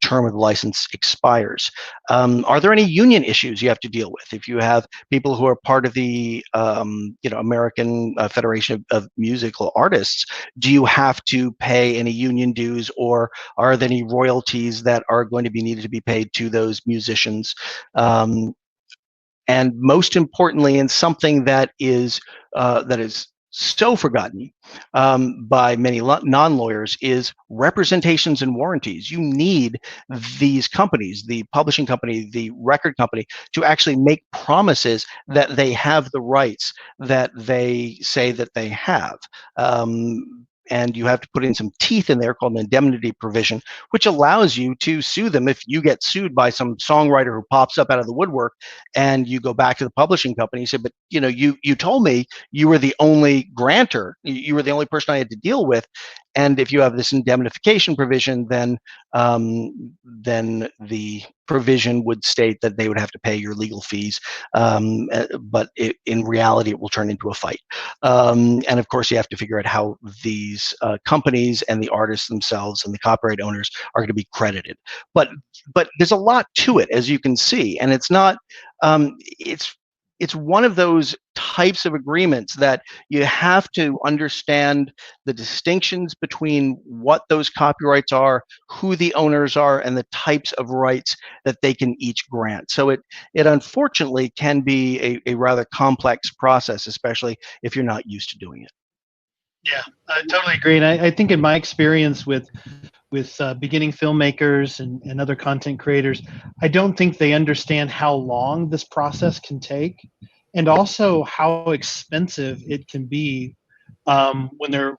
term of the license expires. Are there any union issues you have to deal with? If you have people who are part of the American Federation of Musical Artists, do you have to pay any union dues, or are there any royalties that are going to be needed to be paid to those musicians? And most importantly, and something that is so forgotten by many non-lawyers, is representations and warranties. You need these companies, the publishing company, the record company, to actually make promises that they have the rights that they say that they have. And you have to put in some teeth in there called an indemnity provision, which allows you to sue them if you get sued by some songwriter who pops up out of the woodwork, and you go back to the publishing company and say, but you told me you were the only grantor, you were the only person I had to deal with. And if you have this indemnification provision, then the provision would state that they would have to pay your legal fees, but in reality, it will turn into a fight. And of course, you have to figure out how these companies and the artists themselves and the copyright owners are going to be credited. But there's a lot to it, as you can see, and it's not. It's one of those types of agreements that you have to understand the distinctions between what those copyrights are, who the owners are, and the types of rights that they can each grant. So it unfortunately can be a rather complex process, especially if you're not used to doing it. Yeah, I totally agree. And I think in my experience with beginning filmmakers and other content creators, I don't think they understand how long this process can take, and also how expensive it can be when they're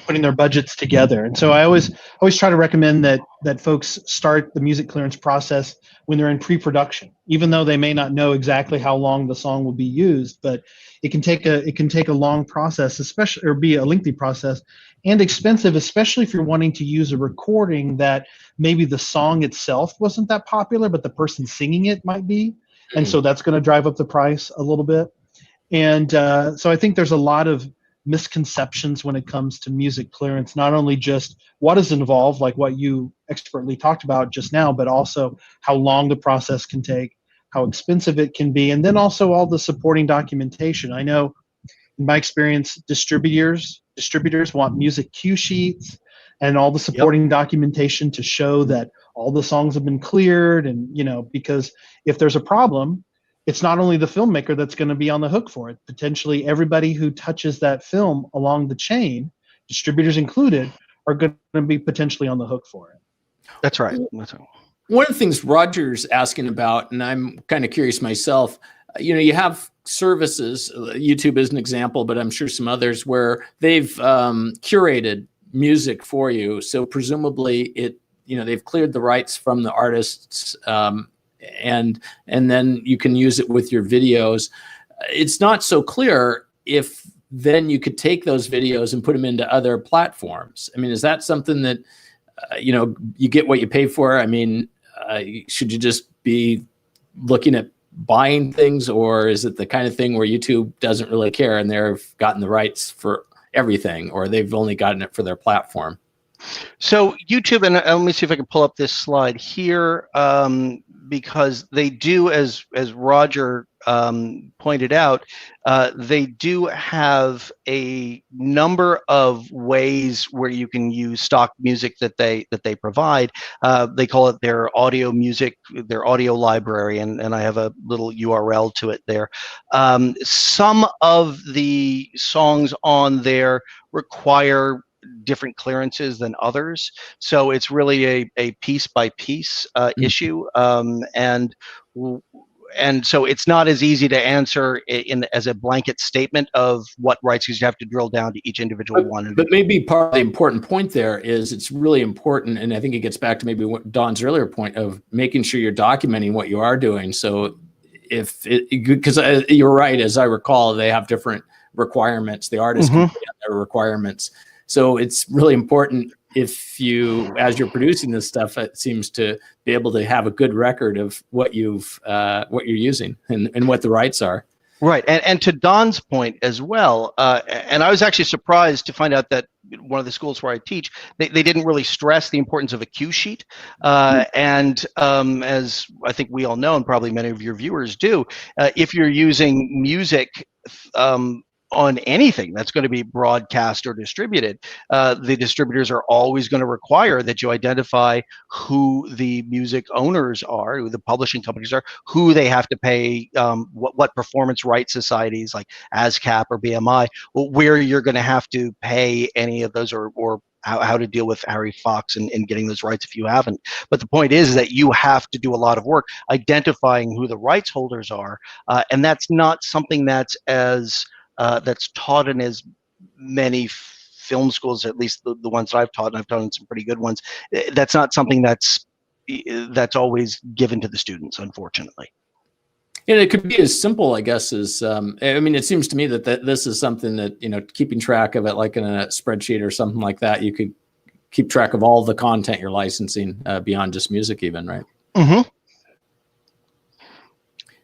putting their budgets together. And so I always try to recommend that folks start the music clearance process when they're in pre-production, even though they may not know exactly how long the song will be used. But it can take a long process, especially, or be a lengthy process and expensive, especially if you're wanting to use a recording that maybe the song itself wasn't that popular, but the person singing it might be. And so that's going to drive up the price a little bit. And so I think there's a lot of misconceptions when it comes to music clearance, not only just what is involved, like what you expertly talked about just now, but also how long the process can take, how expensive it can be, and then also all the supporting documentation. I know in my experience, distributors want music cue sheets and all the supporting documentation to show that all the songs have been cleared. And, because if there's a problem, it's not only the filmmaker that's going to be on the hook for it. Potentially everybody who touches that film along the chain, distributors included, are going to be potentially on the hook for it. That's right. One of the things Roger's asking about, and I'm kind of curious myself, you have services, YouTube is an example, but I'm sure some others where they've curated music for you. So presumably they've cleared the rights from the artists, and then you can use it with your videos. It's not so clear if then you could take those videos and put them into other platforms. I mean, is that something that, you get what you pay for? I mean, should you just be looking at buying things, or is it the kind of thing where YouTube doesn't really care and they've gotten the rights for everything, or they've only gotten it for their platform? So YouTube, and let me see if I can pull up this slide here, because they do, as Roger pointed out, they do have a number of ways where you can use stock music that they provide. They call it their audio music, their audio library, and I have a little URL to it there. Some of the songs on there require different clearances than others, so it's really a piece by piece issue, and so it's not as easy to answer as a blanket statement of what rights you have to drill down to each individual one. But maybe part of the important point there is it's really important, and I think it gets back to maybe what Don's earlier point of making sure you're documenting what you are doing. So because you're right, as I recall, they have different requirements. The artists can put in their requirements. So it's really important if you, as you're producing this stuff, it seems to be able to have a good record of what you're using and what the rights are. Right, and to Don's point as well, and I was actually surprised to find out that one of the schools where I teach, they didn't really stress the importance of a cue sheet. And as I think we all know, and probably many of your viewers do, if you're using music on anything that's going to be broadcast or distributed, the distributors are always going to require that you identify who the music owners are, who the publishing companies are, who they have to pay, what performance rights societies like ASCAP or BMI, where you're going to have to pay any of those, or how to deal with Harry Fox and getting those rights if you haven't. But the point is that you have to do a lot of work identifying who the rights holders are, and that's not something that's taught in as many film schools, at least the ones that I've taught, and I've taught in some pretty good ones. That's not something that's always given to the students, unfortunately. And it could be as simple, I guess, as I mean, it seems to me that this is something that, keeping track of it, like in a spreadsheet or something like that, you could keep track of all the content you're licensing beyond just music, even, right?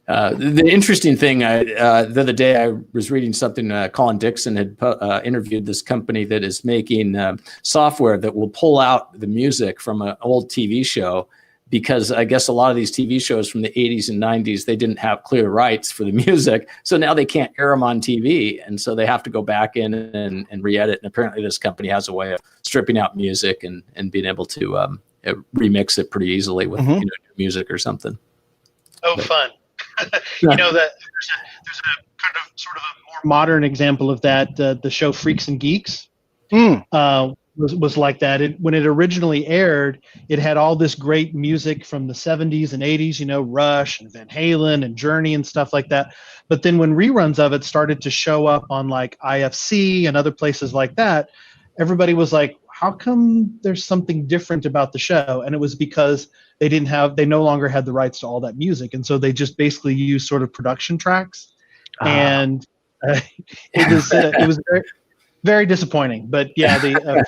The interesting thing, the other day I was reading something, Colin Dixon had interviewed this company that is making software that will pull out the music from an old TV show, because I guess a lot of these TV shows from the 80s and 90s, they didn't have clear rights for the music. So now they can't air them on TV. And so they have to go back in and re-edit. And apparently this company has a way of stripping out music and being able to remix it pretty easily with new music or something. Oh, fun. That there's a sort of a more modern example of that, the show Freaks and Geeks. Was like that. When it originally aired, it had all this great music from the 70s and 80s, you know, Rush and Van Halen and Journey and stuff like that. But then when reruns of it started to show up on like IFC and other places like that, everybody was like, how come there's something different about the show? And it was because they no longer had the rights to all that music. And so they just basically used sort of production tracks. And it was very, very disappointing. But yeah, the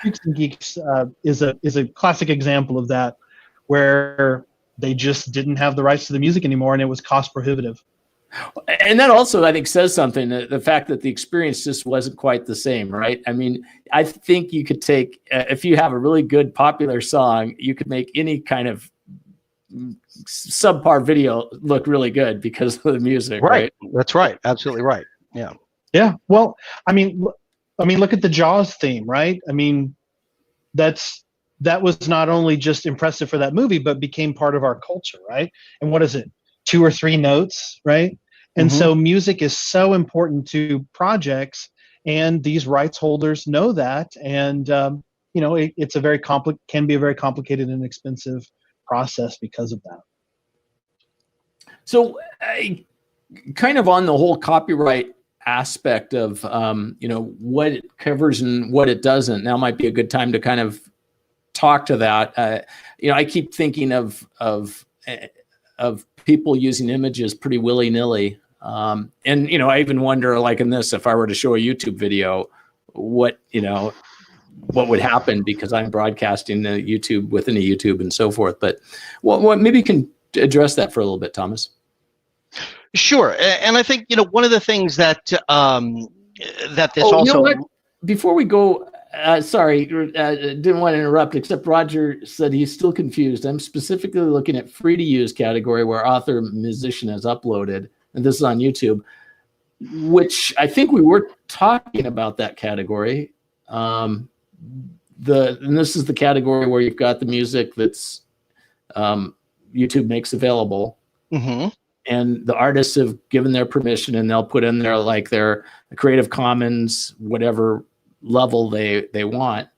Freaks and Geeks is a classic example of that, where they just didn't have the rights to the music anymore, and it was cost prohibitive. And that also, I think, says something, the fact that the experience just wasn't quite the same, right? I mean, I think you could take, if you have a really good popular song, you could make any kind of subpar video look really good because of the music. Right. That's right. Absolutely right. Yeah. Yeah. Well, I mean, look at the Jaws theme, right? I mean, that was not only just impressive for that movie, but became part of our culture, right? And what is it? 2 or 3 notes, right? And so music is so important to projects, and these rights holders know that. And you know, it's a can be a very complicated and expensive process because of that. So, kind of on the whole copyright aspect of you know, what it covers and what it doesn't, now might be a good time to kind of talk to that. You know, I keep thinking of people using images pretty willy-nilly, and you know, I even wonder, like in this, if I were to show a YouTube video, what would happen, because I'm broadcasting the YouTube within a YouTube and so forth. But what maybe you can address that for a little bit, Thomas. Sure. And I think, you know, one of the things that that this also... You know what? Before we go, sorry, didn't want to interrupt, except Roger said he's still confused. I'm specifically looking at free to use category where author musician has uploaded, and this is on YouTube, which I think we were talking about that category. And this is the category where you've got the music that's YouTube makes available. And the artists have given their permission, and they'll put in there like their Creative Commons, whatever level they want.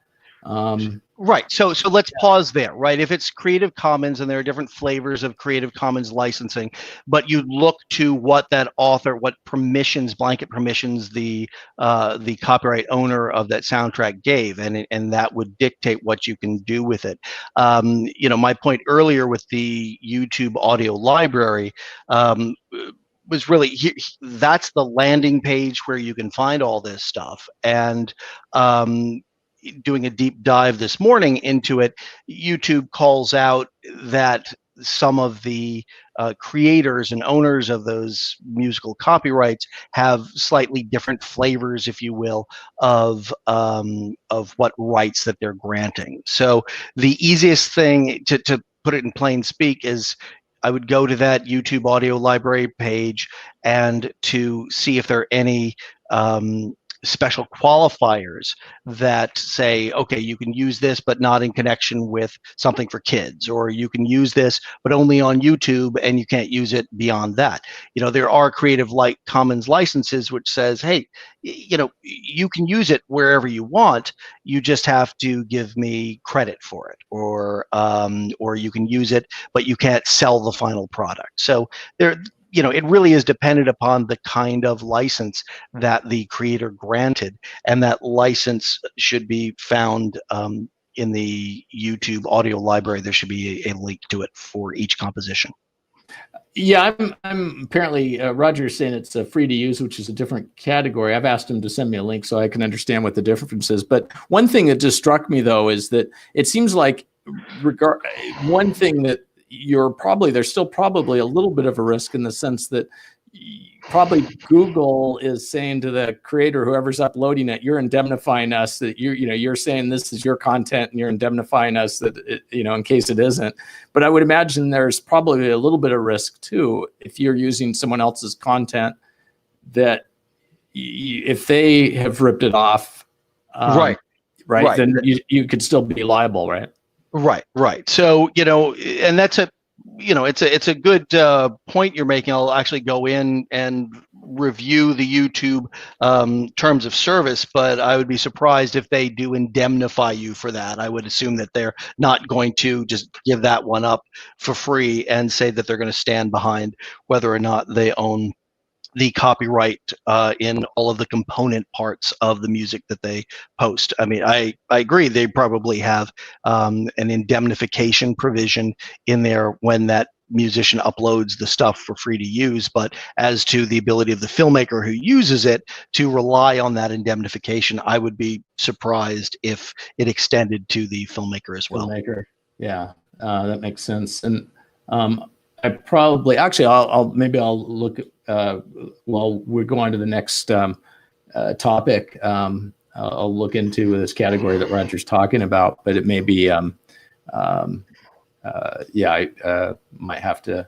Right. So let's pause there, right? If it's Creative Commons, and there are different flavors of Creative Commons licensing, but you look to what that author, what permissions, blanket permissions the copyright owner of that soundtrack gave, and that would dictate what you can do with it. You know, my point earlier with the YouTube audio library was really, that's the landing page where you can find all this stuff. And doing a deep dive this morning into it, YouTube calls out that some of the creators and owners of those musical copyrights have slightly different flavors, if you will, of what rights that they're granting. So the easiest thing to put it in plain speak is, I would go to that YouTube audio library page and to see if there are any special qualifiers that say, okay, you can use this, but not in connection with something for kids, or you can use this, but only on YouTube, and you can't use it beyond that. You know, there are Creative Commons licenses which says, hey, you know, you can use it wherever you want. You just have to give me credit for it, or you can use it, but you can't sell the final product. So there, you know, it really is dependent upon the kind of license that the creator granted, and that license should be found in the YouTube audio library. There should be a link to it for each composition. Yeah, I'm apparently, Roger's saying it's free to use, which is a different category. I've asked him to send me a link so I can understand what the difference is. But one thing that just struck me, though, is that it seems like one thing that there's still probably a little bit of a risk, in the sense that probably Google is saying to the creator, whoever's uploading it, you're indemnifying us, that you're saying this is your content, and you're indemnifying us that in case it isn't. But I would imagine there's probably a little bit of risk too, if you're using someone else's content, that if they have ripped it off, right, then you could still be liable, right? Right. So, and that's it's a good point you're making. I'll actually go in and review the YouTube terms of service, but I would be surprised if they do indemnify you for that. I would assume that they're not going to just give that one up for free and say that they're going to stand behind whether or not they own the copyright in all of the component parts of the music that they post. I mean, I agree. They probably have an indemnification provision in there when that musician uploads the stuff for free to use. But as to the ability of the filmmaker who uses it to rely on that indemnification, I would be surprised if it extended to the filmmaker as well. Filmmaker, yeah, that makes sense. And I probably actually I'll look while we're going to the next topic. I'll look into this category that Roger's talking about, but it may be I might have to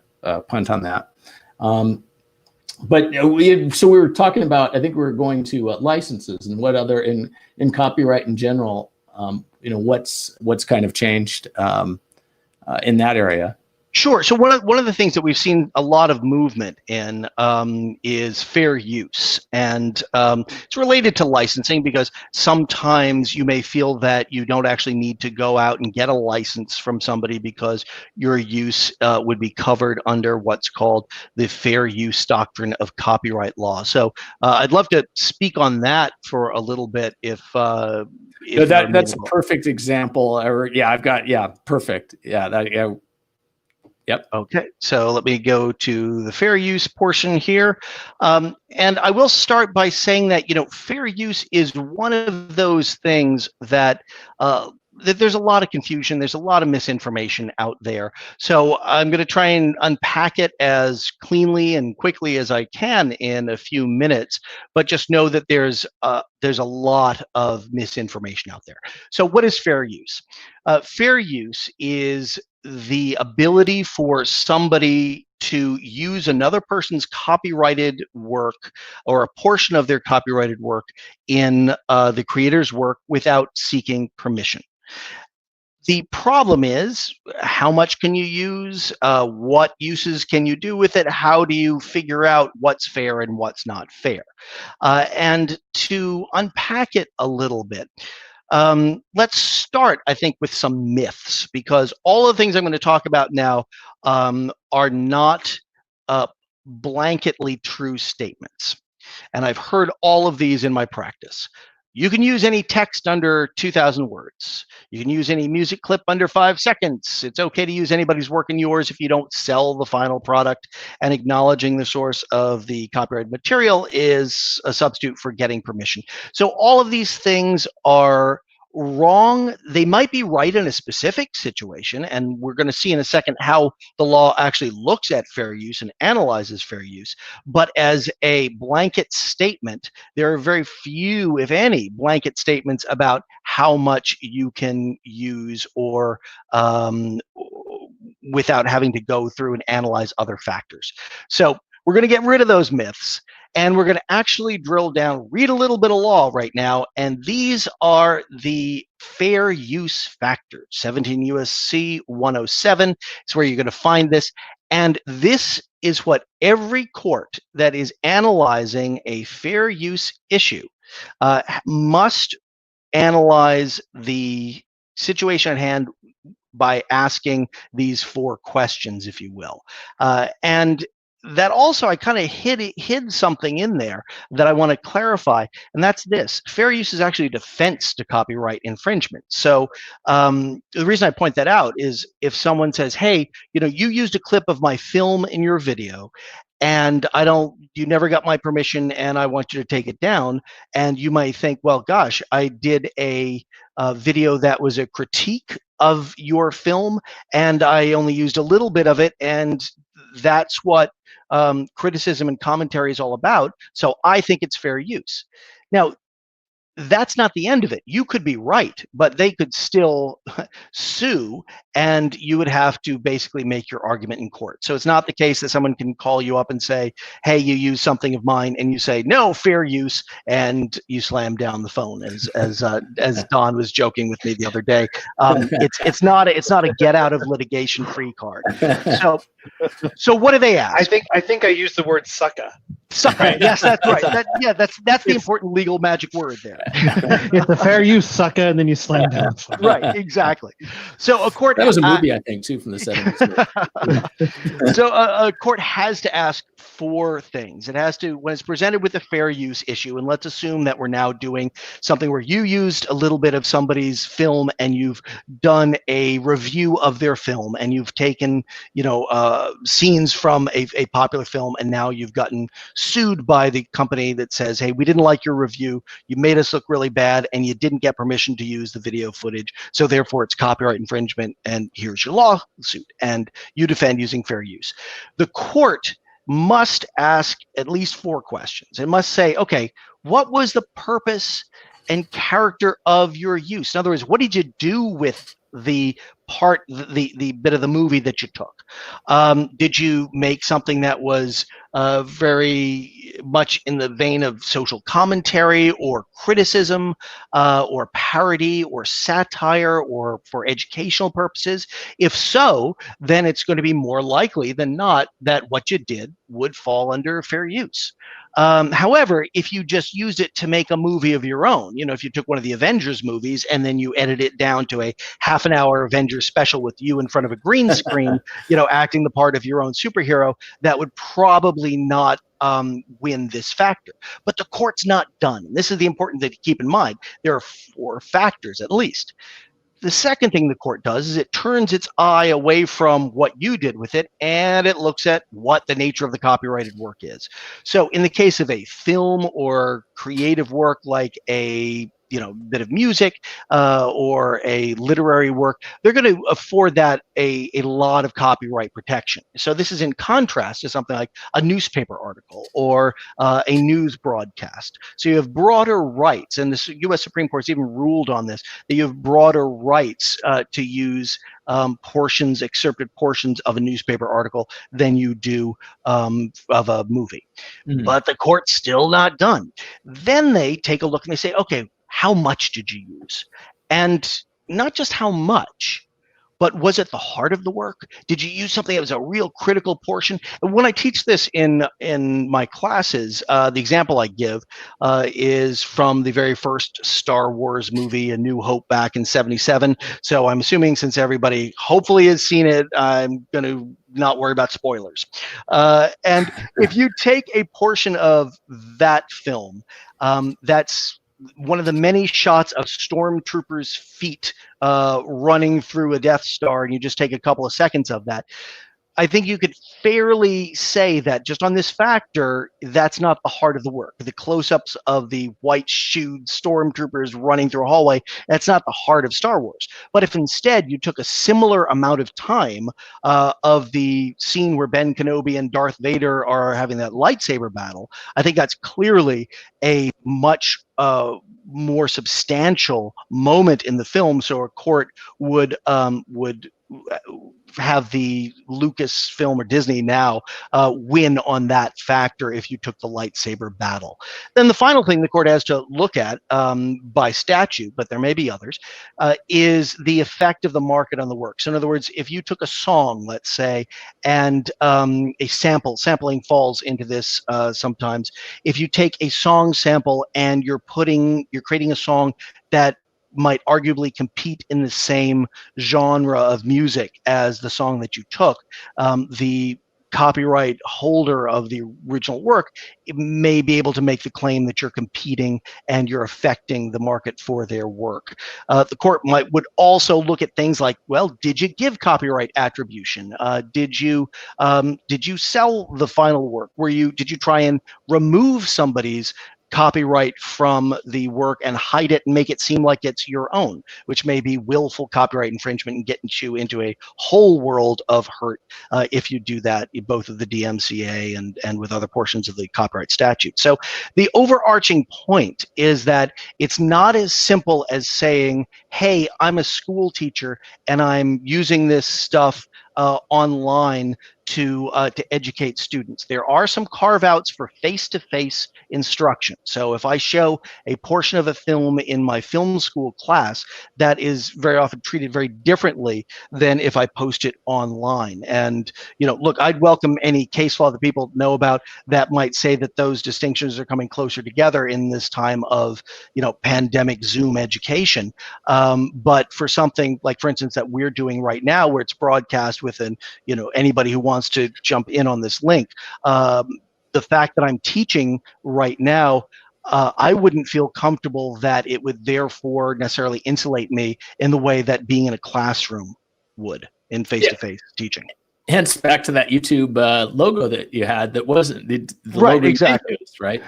punt on that. But we were talking about, I think we were going to licenses and what other in copyright in general. What's kind of changed in that area. Sure. So one of the things that we've seen a lot of movement in is fair use, and it's related to licensing because sometimes you may feel that you don't actually need to go out and get a license from somebody because your use would be covered under what's called the fair use doctrine of copyright law. So I'd love to speak on that for a little bit if that's a perfect example. Perfect. Yep. Okay, so let me go to the fair use portion here. And I will start by saying that, fair use is one of those things that there's a lot of confusion. There's a lot of misinformation out there. So I'm going to try and unpack it as cleanly and quickly as I can in a few minutes, but just know that there's a lot of misinformation out there. So what is fair use? Fair use is the ability for somebody to use another person's copyrighted work or a portion of their copyrighted work in the creator's work without seeking permission. The problem is, how much can you use? What uses can you do with it? How do you figure out what's fair and what's not fair? And to unpack it a little bit, let's start, I think, with some myths, because all of the things I'm going to talk about now are not blanketly true statements. And I've heard all of these in my practice. You can use any text under 2,000 words. You can use any music clip under 5 seconds. It's okay to use anybody's work in yours if you don't sell the final product. And acknowledging the source of the copyrighted material is a substitute for getting permission. So all of these things are wrong. They might be right in a specific situation, and we're going to see in a second how the law actually looks at fair use and analyzes fair use. But as a blanket statement, there are very few, if any, blanket statements about how much you can use or without having to go through and analyze other factors. So we're going to get rid of those myths, and we're going to actually drill down, read a little bit of law right now, and these are the fair use factors. 17 U.S.C. 107 is where you're going to find this, and this is what every court that is analyzing a fair use issue must analyze the situation at hand by asking these 4 questions, if you will. And that also, I kind of hid something in there that I want to clarify, and that's this. Fair use is actually a defense to copyright infringement. So the reason I point that out is if someone says, hey, you used a clip of my film in your video, and you never got my permission, and I want you to take it down, and you might think, well, gosh, I did a video that was a critique of your film, and I only used a little bit of it, and that's what criticism and commentary is all about. So I think it's fair use. Now, that's not the end of it. You could be right, but they could still sue, and you would have to basically make your argument in court. So it's not the case that someone can call you up and say, hey, you used something of mine, and you say, no, fair use, and you slam down the phone, as Don was joking with me the other day. It's not a get out of litigation free card. So what do they ask? I think I used the word sucka. Sucker. Yes, that's right. That's the important legal magic word there. It's a fair use, sucker, and then you slam down. Right, exactly. So a court That was a movie, I think, too, from the 70s. So a court has to ask four things. It has to, when it's presented with a fair use issue, and let's assume that we're now doing something where you used a little bit of somebody's film and you've done a review of their film, and you've taken, scenes from a popular film, and now you've gotten sued by the company that says, hey, we didn't like your review, you made us look really bad, and you didn't get permission to use the video footage, so therefore it's copyright infringement, and here's your lawsuit, and you defend using fair use. The court must ask at least four questions. It must say, okay, what was the purpose and character of your use? In other words, what did you do with the bit of the movie that you took? Did you make something that was very much in the vein of social commentary or criticism or parody or satire or for educational purposes? If so, then it's going to be more likely than not that what you did would fall under fair use. However, if you just used it to make a movie of your own, if you took one of the Avengers movies and then you edit it down to a half-an-hour Avengers special with you in front of a green screen, acting the part of your own superhero, that would probably not win this factor. But the court's not done. This is the important thing to keep in mind. There are four factors at least. The second thing the court does is it turns its eye away from what you did with it, and it looks at what the nature of the copyrighted work is. So in the case of a film or creative work like a bit of music or a literary work, they're going to afford that a lot of copyright protection. So this is in contrast to something like a newspaper article or a news broadcast. So you have broader rights, and the U.S. Supreme Court's even ruled on this, that you have broader rights to use excerpted portions of a newspaper article than you do of a movie. Mm-hmm. But the court's still not done. Then they take a look and they say, okay, how much did you use? And not just how much, but was it the heart of the work? Did you use something that was a real critical portion? And when I teach this in my classes, the example I give is from the very first Star Wars movie, A New Hope, back in '77. So I'm assuming, since everybody hopefully has seen it, I'm going to not worry about spoilers. And if you take a portion of that film, that's one of the many shots of stormtroopers' feet running through a Death Star, and you just take a couple of seconds of that, I think you could fairly say that just on this factor, that's not the heart of the work. The close-ups of the white-shoed stormtroopers running through a hallway, that's not the heart of Star Wars. But if instead you took a similar amount of time of the scene where Ben Kenobi and Darth Vader are having that lightsaber battle, I think that's clearly a much more substantial moment in the film. So a court would have the Lucasfilm or Disney now win on that factor if you took the lightsaber battle. Then the final thing the court has to look at by statute, but there may be others, is the effect of the market on the work. So in other words, if you took a song, let's say, and sampling falls into this sometimes. If you take a song sample and you're creating a song that might arguably compete in the same genre of music as the song that you took, the copyright holder of the original work may be able to make the claim that you're competing and you're affecting the market for their work. The court would also look at things like, well, did you give copyright attribution? Did you sell the final work? Did you try and remove somebody's copyright from the work and hide it and make it seem like it's your own, which may be willful copyright infringement and getting you into a whole world of hurt if you do that, both of the DMCA and with other portions of the copyright statute. So the overarching point is that it's not as simple as saying, hey, I'm a school teacher and I'm using this stuff online to educate students. There are some carve-outs for face-to-face instruction. So if I show a portion of a film in my film school class, that is very often treated very differently than if I post it online. And look, I'd welcome any case law that people know about that might say that those distinctions are coming closer together in this time of pandemic Zoom education. But for something like, for instance, that we're doing right now, where it's broadcast with anybody who wants to jump in on this link, the fact that I'm teaching right now, I wouldn't feel comfortable that it would therefore necessarily insulate me in the way that being in a classroom would in face-to-face teaching. Hence, back to that YouTube logo that you had that wasn't the right, logo exactly. used, right?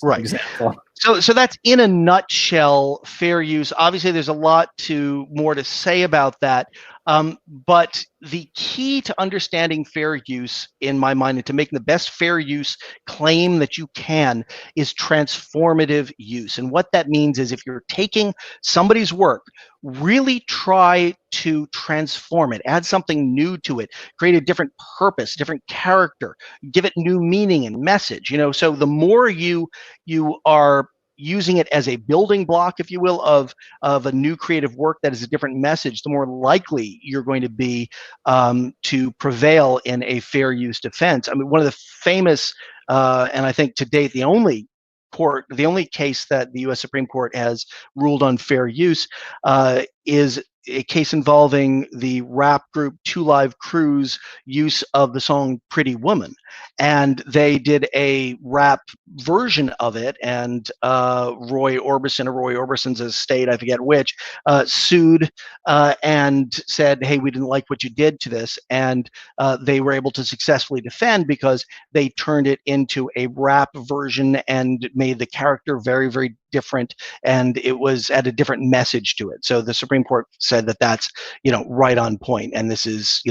right. Example. So that's in a nutshell fair use. Obviously, there's a lot more to say about that. But the key to understanding fair use, in my mind, and to making the best fair use claim that you can, is transformative use. And what that means is, if you're taking somebody's work, really try to transform it, add something new to it, create a different purpose, different character, give it new meaning and message. So the more you are using it as a building block, if you will, of a new creative work that is a different message, the more likely you're going to be to prevail in a fair use defense. I mean, one of the famous, and I think to date the only case that the U.S. Supreme Court has ruled on fair use is a case involving the rap group 2 Live Crew's use of the song Pretty Woman. And they did a rap version of it, and Roy Orbison's estate, I forget which, sued and said, hey, we didn't like what you did to this. And they were able to successfully defend because they turned it into a rap version and made the character very, very different, and it was at a different message to it. So the Supreme Court said that that's right on point. And this is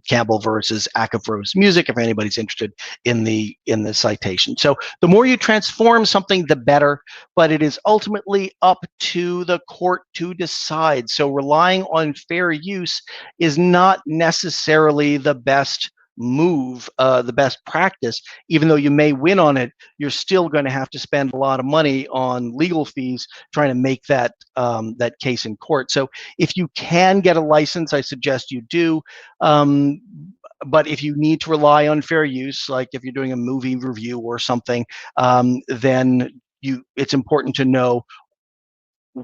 Campbell versus Akafro's Music, if anybody's interested in the citation. So the more you transform something, the better, but it is ultimately up to the court to decide. So relying on fair use is not necessarily the best move, the best practice. Even though you may win on it, you're still going to have to spend a lot of money on legal fees trying to make that case in court. So if you can get a license, I suggest you do. But if you need to rely on fair use, like if you're doing a movie review or something, then it's important to know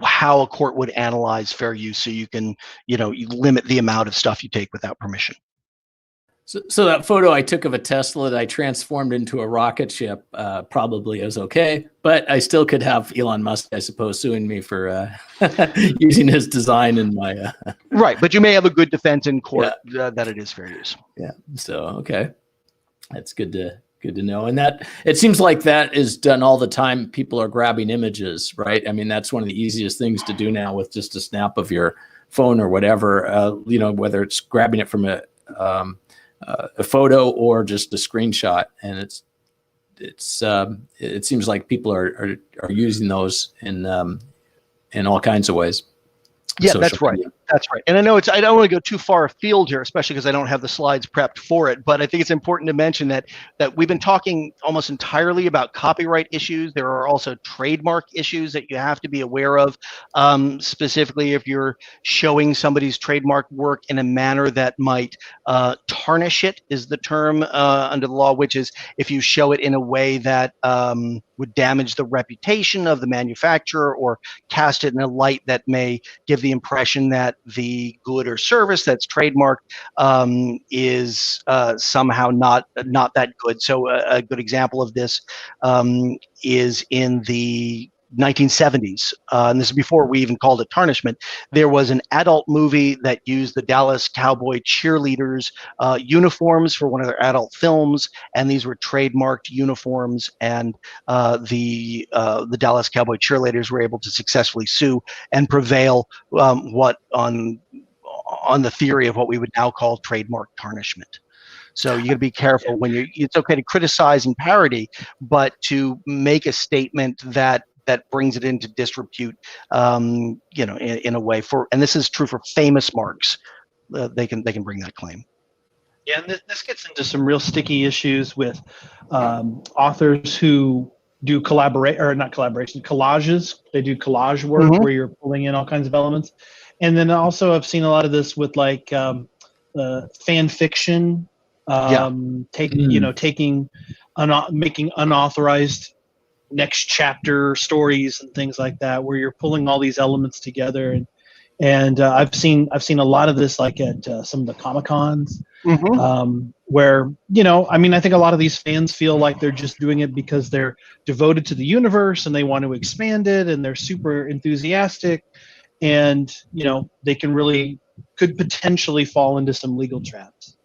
how a court would analyze fair use, so you can you limit the amount of stuff you take without permission. So that photo I took of a Tesla that I transformed into a rocket ship probably is okay, but I still could have Elon Musk, I suppose, suing me for using his design in my... Right, but you may have a good defense in court that it is fair use. Yeah, so, okay. That's good to know. And that, it seems like that is done all the time. People are grabbing images, right? I mean, that's one of the easiest things to do now with just a snap of your phone or whatever, whether it's grabbing it from a photo or just a screenshot, and it seems like people are using those in all kinds of ways. Yeah, that's right. That's right. And I know I don't want to go too far afield here, especially because I don't have the slides prepped for it, but I think it's important to mention that we've been talking almost entirely about copyright issues. There are also trademark issues that you have to be aware of, specifically if you're showing somebody's trademark work in a manner that might tarnish it, is the term under the law, which is if you show it in a way that would damage the reputation of the manufacturer or cast it in a light that may give the impression that the good or service that's trademarked is somehow not that good. So a good example of this is in the 1970s, and this is before we even called it tarnishment. There was an adult movie that used the Dallas Cowboy cheerleaders uniforms for one of their adult films, and these were trademarked uniforms, and the Dallas Cowboy cheerleaders were able to successfully sue and prevail on the theory of what we would now call trademark tarnishment. So you got to be careful when it's okay to criticize and parody, but to make a statement that brings it into disrepute, in a way and this is true for famous marks, they can bring that claim. Yeah, and this gets into some real sticky issues with authors who do collages. They do collage work where you're pulling in all kinds of elements. And then also I've seen a lot of this with like fan fiction, making unauthorized next chapter stories and things like that, where you're pulling all these elements together. And I've seen a lot of this like at some of the Comic-Cons, where, I think a lot of these fans feel like they're just doing it because they're devoted to the universe and they want to expand it and they're super enthusiastic, and they could potentially fall into some legal traps.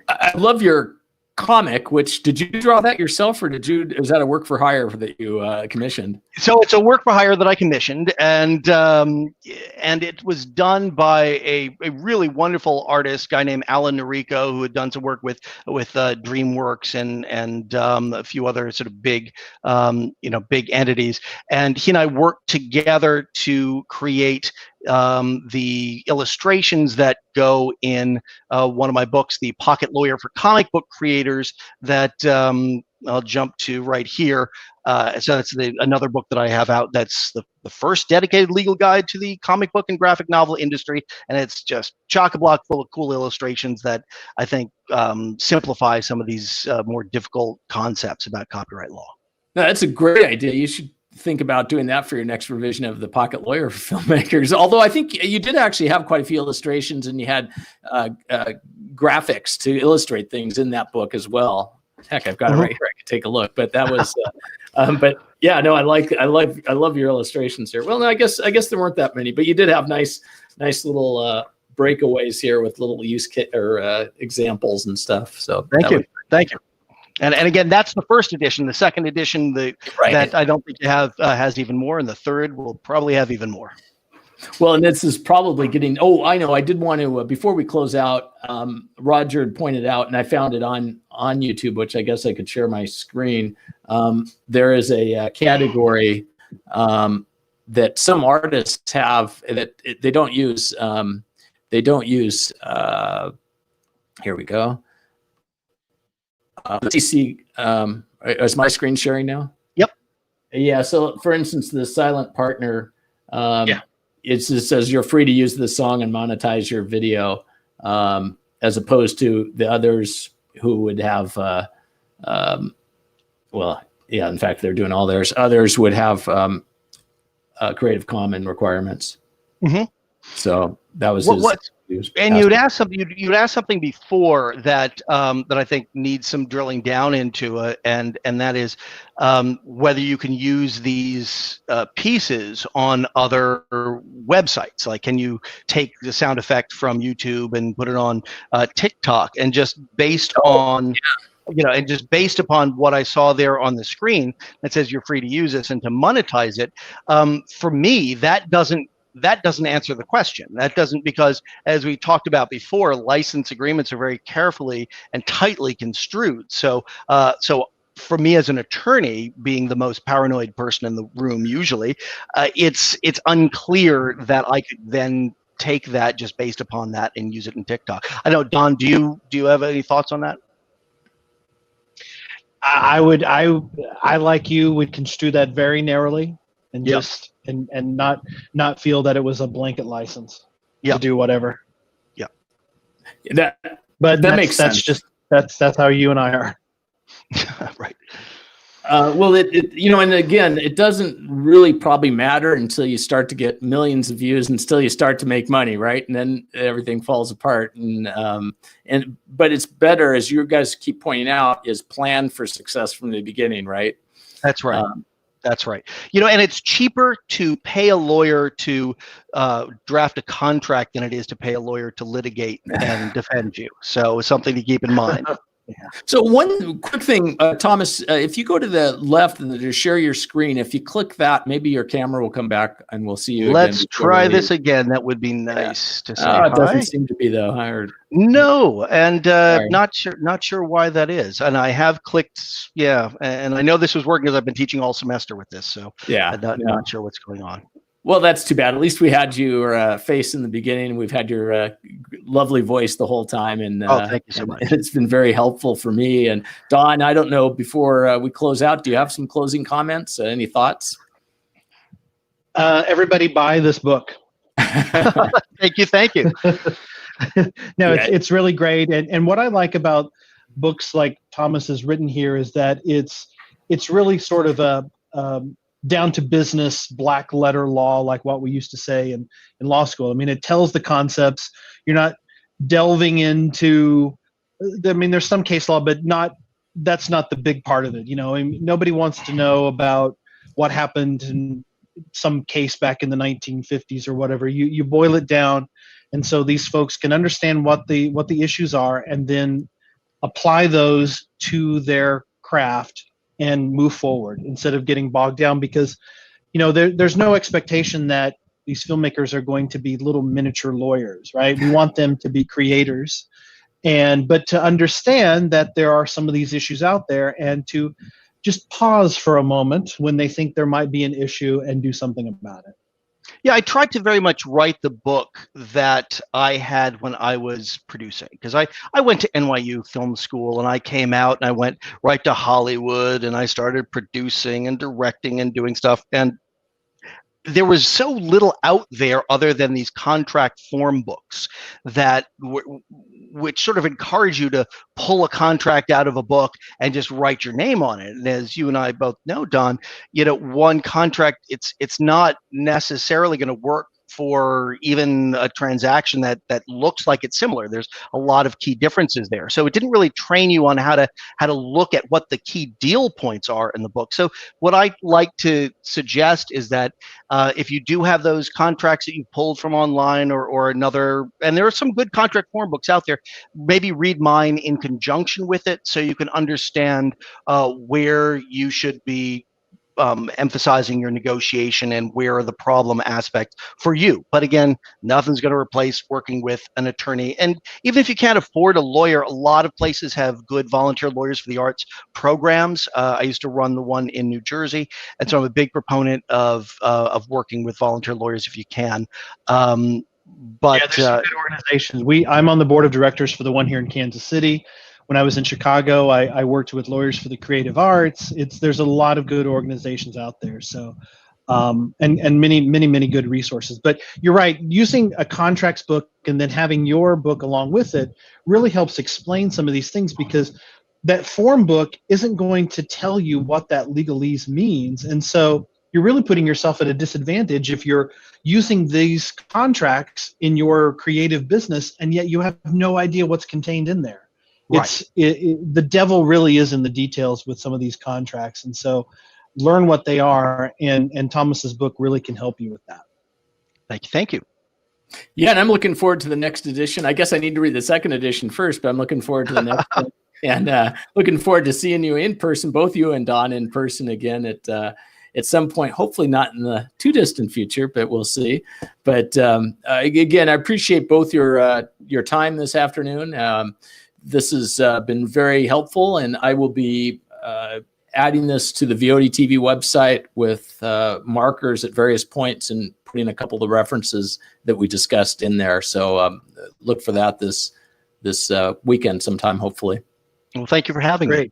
I love your comic. Which, did you draw that yourself, or is that a work for hire that you commissioned? So it's a work for hire that I commissioned, and it was done by a really wonderful artist, guy named Alan Noriko, who had done some work with DreamWorks and a few other sort of big entities. And he and I worked together to create the illustrations that go in one of my books, The Pocket Lawyer for Comic Book Creators, that I'll jump to right here. So that's another book that I have out. That's the first dedicated legal guide to the comic book and graphic novel industry. And it's just chock-a-block full of cool illustrations that I think simplify some of these more difficult concepts about copyright law. No, that's a great idea. You should think about doing that for your next revision of The Pocket Lawyer for Filmmakers. Although I think you did actually have quite a few illustrations, and you had graphics to illustrate things in that book as well. Heck, I've got it right here. I can take a look. But that was, but yeah, no, I love your illustrations here. Well, no, I guess there weren't that many, but you did have nice little breakaways here with little use kit or examples and stuff. So thank you. And again, that's the first edition. The second edition, that I don't think you have has even more, and the third will probably have even more. Well, and this is probably getting. Oh, I know. I did want to before we close out. Roger had pointed out, and I found it on YouTube, which I guess I could share my screen. There is a category that some artists have that they don't use. Here we go. Let's see. Is my screen sharing now? Yep. Yeah. So, for instance, the silent partner. It says you're free to use the song and monetize your video, as opposed to the others who would have. In fact, they're doing all theirs. Others would have Creative Commons requirements. So that was and you'd ask something before that that I think needs some drilling down into, and that is whether you can use these pieces on other websites. Like, can you take the sound effect from YouTube and put it on TikTok, and just based on and just based upon what I saw there on the screen, that says you're free to use this and to monetize it. For me, that doesn't answer the question. That doesn't, because as we talked about before, license agreements are very carefully and tightly construed. So for me as an attorney, being the most paranoid person in the room usually, it's unclear that I could then take that just based upon that and use it in TikTok. I know, Don, do you have any thoughts on that? I like you would construe that very narrowly and just and not feel that it was a blanket license to do whatever. Yeah. That makes sense. That's how you and I are. Right. Well, and again, it doesn't really probably matter until you start to get millions of views, until you start to make money, right? And then everything falls apart. But it's better, as you guys keep pointing out, is plan for success from the beginning, right? That's right. That's right. And it's cheaper to pay a lawyer to draft a contract than it is to pay a lawyer to litigate and defend you. So it's something to keep in mind. So one quick thing, Thomas, if you go to the left and to share your screen, if you click that, maybe your camera will come back and we'll see you. Let's try this again. That would be nice to say. It doesn't seem to be though. No, and not sure why that is. And I have clicked, and I know this was working because I've been teaching all semester with this. So not sure what's going on. Well, that's too bad. At least we had your face in the beginning. We've had your lovely voice the whole time, and Thank you so much. It's been very helpful for me. And Don, I don't know, before we close out, do you have some closing comments? Any thoughts? Everybody buy this book. Thank you. No, it's really great. And what I like about books like Thomas has written here is that it's really sort of a down to business black letter law, like what we used to say in law school. I mean, it tells the concepts. You're not delving into, I mean, there's some case law, but that's not the big part of it. You know, I mean, nobody wants to know about what happened in some case back in the 1950s or whatever. You boil it down. And so these folks can understand what the issues are and then apply those to their craft and move forward instead of getting bogged down, because, you know, there's no expectation that these filmmakers are going to be little miniature lawyers, right? We want them to be creators, but to understand that there are some of these issues out there and to just pause for a moment when they think there might be an issue and do something about it. Yeah, I tried to very much write the book that I had when I was producing, because I went to NYU film school and I came out and I went right to Hollywood and I started producing and directing and doing stuff. And there was so little out there other than these contract form books that which sort of encourage you to pull a contract out of a book and just write your name on it. And as you and I both know, Don, you know, one contract, it's not necessarily going to work for even a transaction that looks like it's similar. There's a lot of key differences there. So it didn't really train you on how to look at what the key deal points are in the book. So what I like to suggest is that if you do have those contracts that you pulled from online or another, and there are some good contract form books out there, maybe read mine in conjunction with it so you can understand where you should be emphasizing your negotiation and where are the problem aspects for you. But again, nothing's going to replace working with an attorney. And even if you can't afford a lawyer, a lot of places have good volunteer lawyers for the arts programs. I used to run the one in New Jersey, and so I'm a big proponent of working with volunteer lawyers if you can. But there's some good organizations. I'm on the board of directors for the one here in Kansas City. When I was in Chicago, I worked with lawyers for the creative arts. There's a lot of good organizations out there. So, and many good resources. But you're right, using a contracts book and then having your book along with it really helps explain some of these things, because that form book isn't going to tell you what that legalese means. And so you're really putting yourself at a disadvantage if you're using these contracts in your creative business and yet you have no idea what's contained in there. Right. The devil really is in the details with some of these contracts. And so learn what they are, and Thomas's book really can help you with that. Thank you. Yeah, and I'm looking forward to the next edition. I guess I need to read the second edition first, but I'm looking forward to the next one. And looking forward to seeing you in person, both you and Don in person again at some point, hopefully not in the too distant future, but we'll see. But again, I appreciate both your time this afternoon. This has been very helpful, and I will be adding this to the VOD TV website with markers at various points and putting a couple of the references that we discussed in there. So look for that this weekend sometime, hopefully. Well, thank you for having me.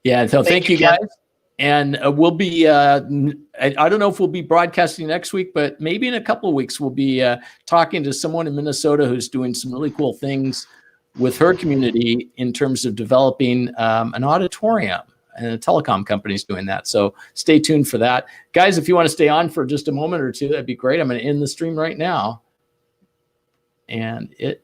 Yeah, so thank you guys. And we'll be, I don't know if we'll be broadcasting next week, but maybe in a couple of weeks, we'll be talking to someone in Minnesota who's doing some really cool things with her community in terms of developing an auditorium, and a telecom company is doing that. So stay tuned for that. Guys, if you want to stay on for just a moment or two, that'd be great. I'm going to end the stream right now. And it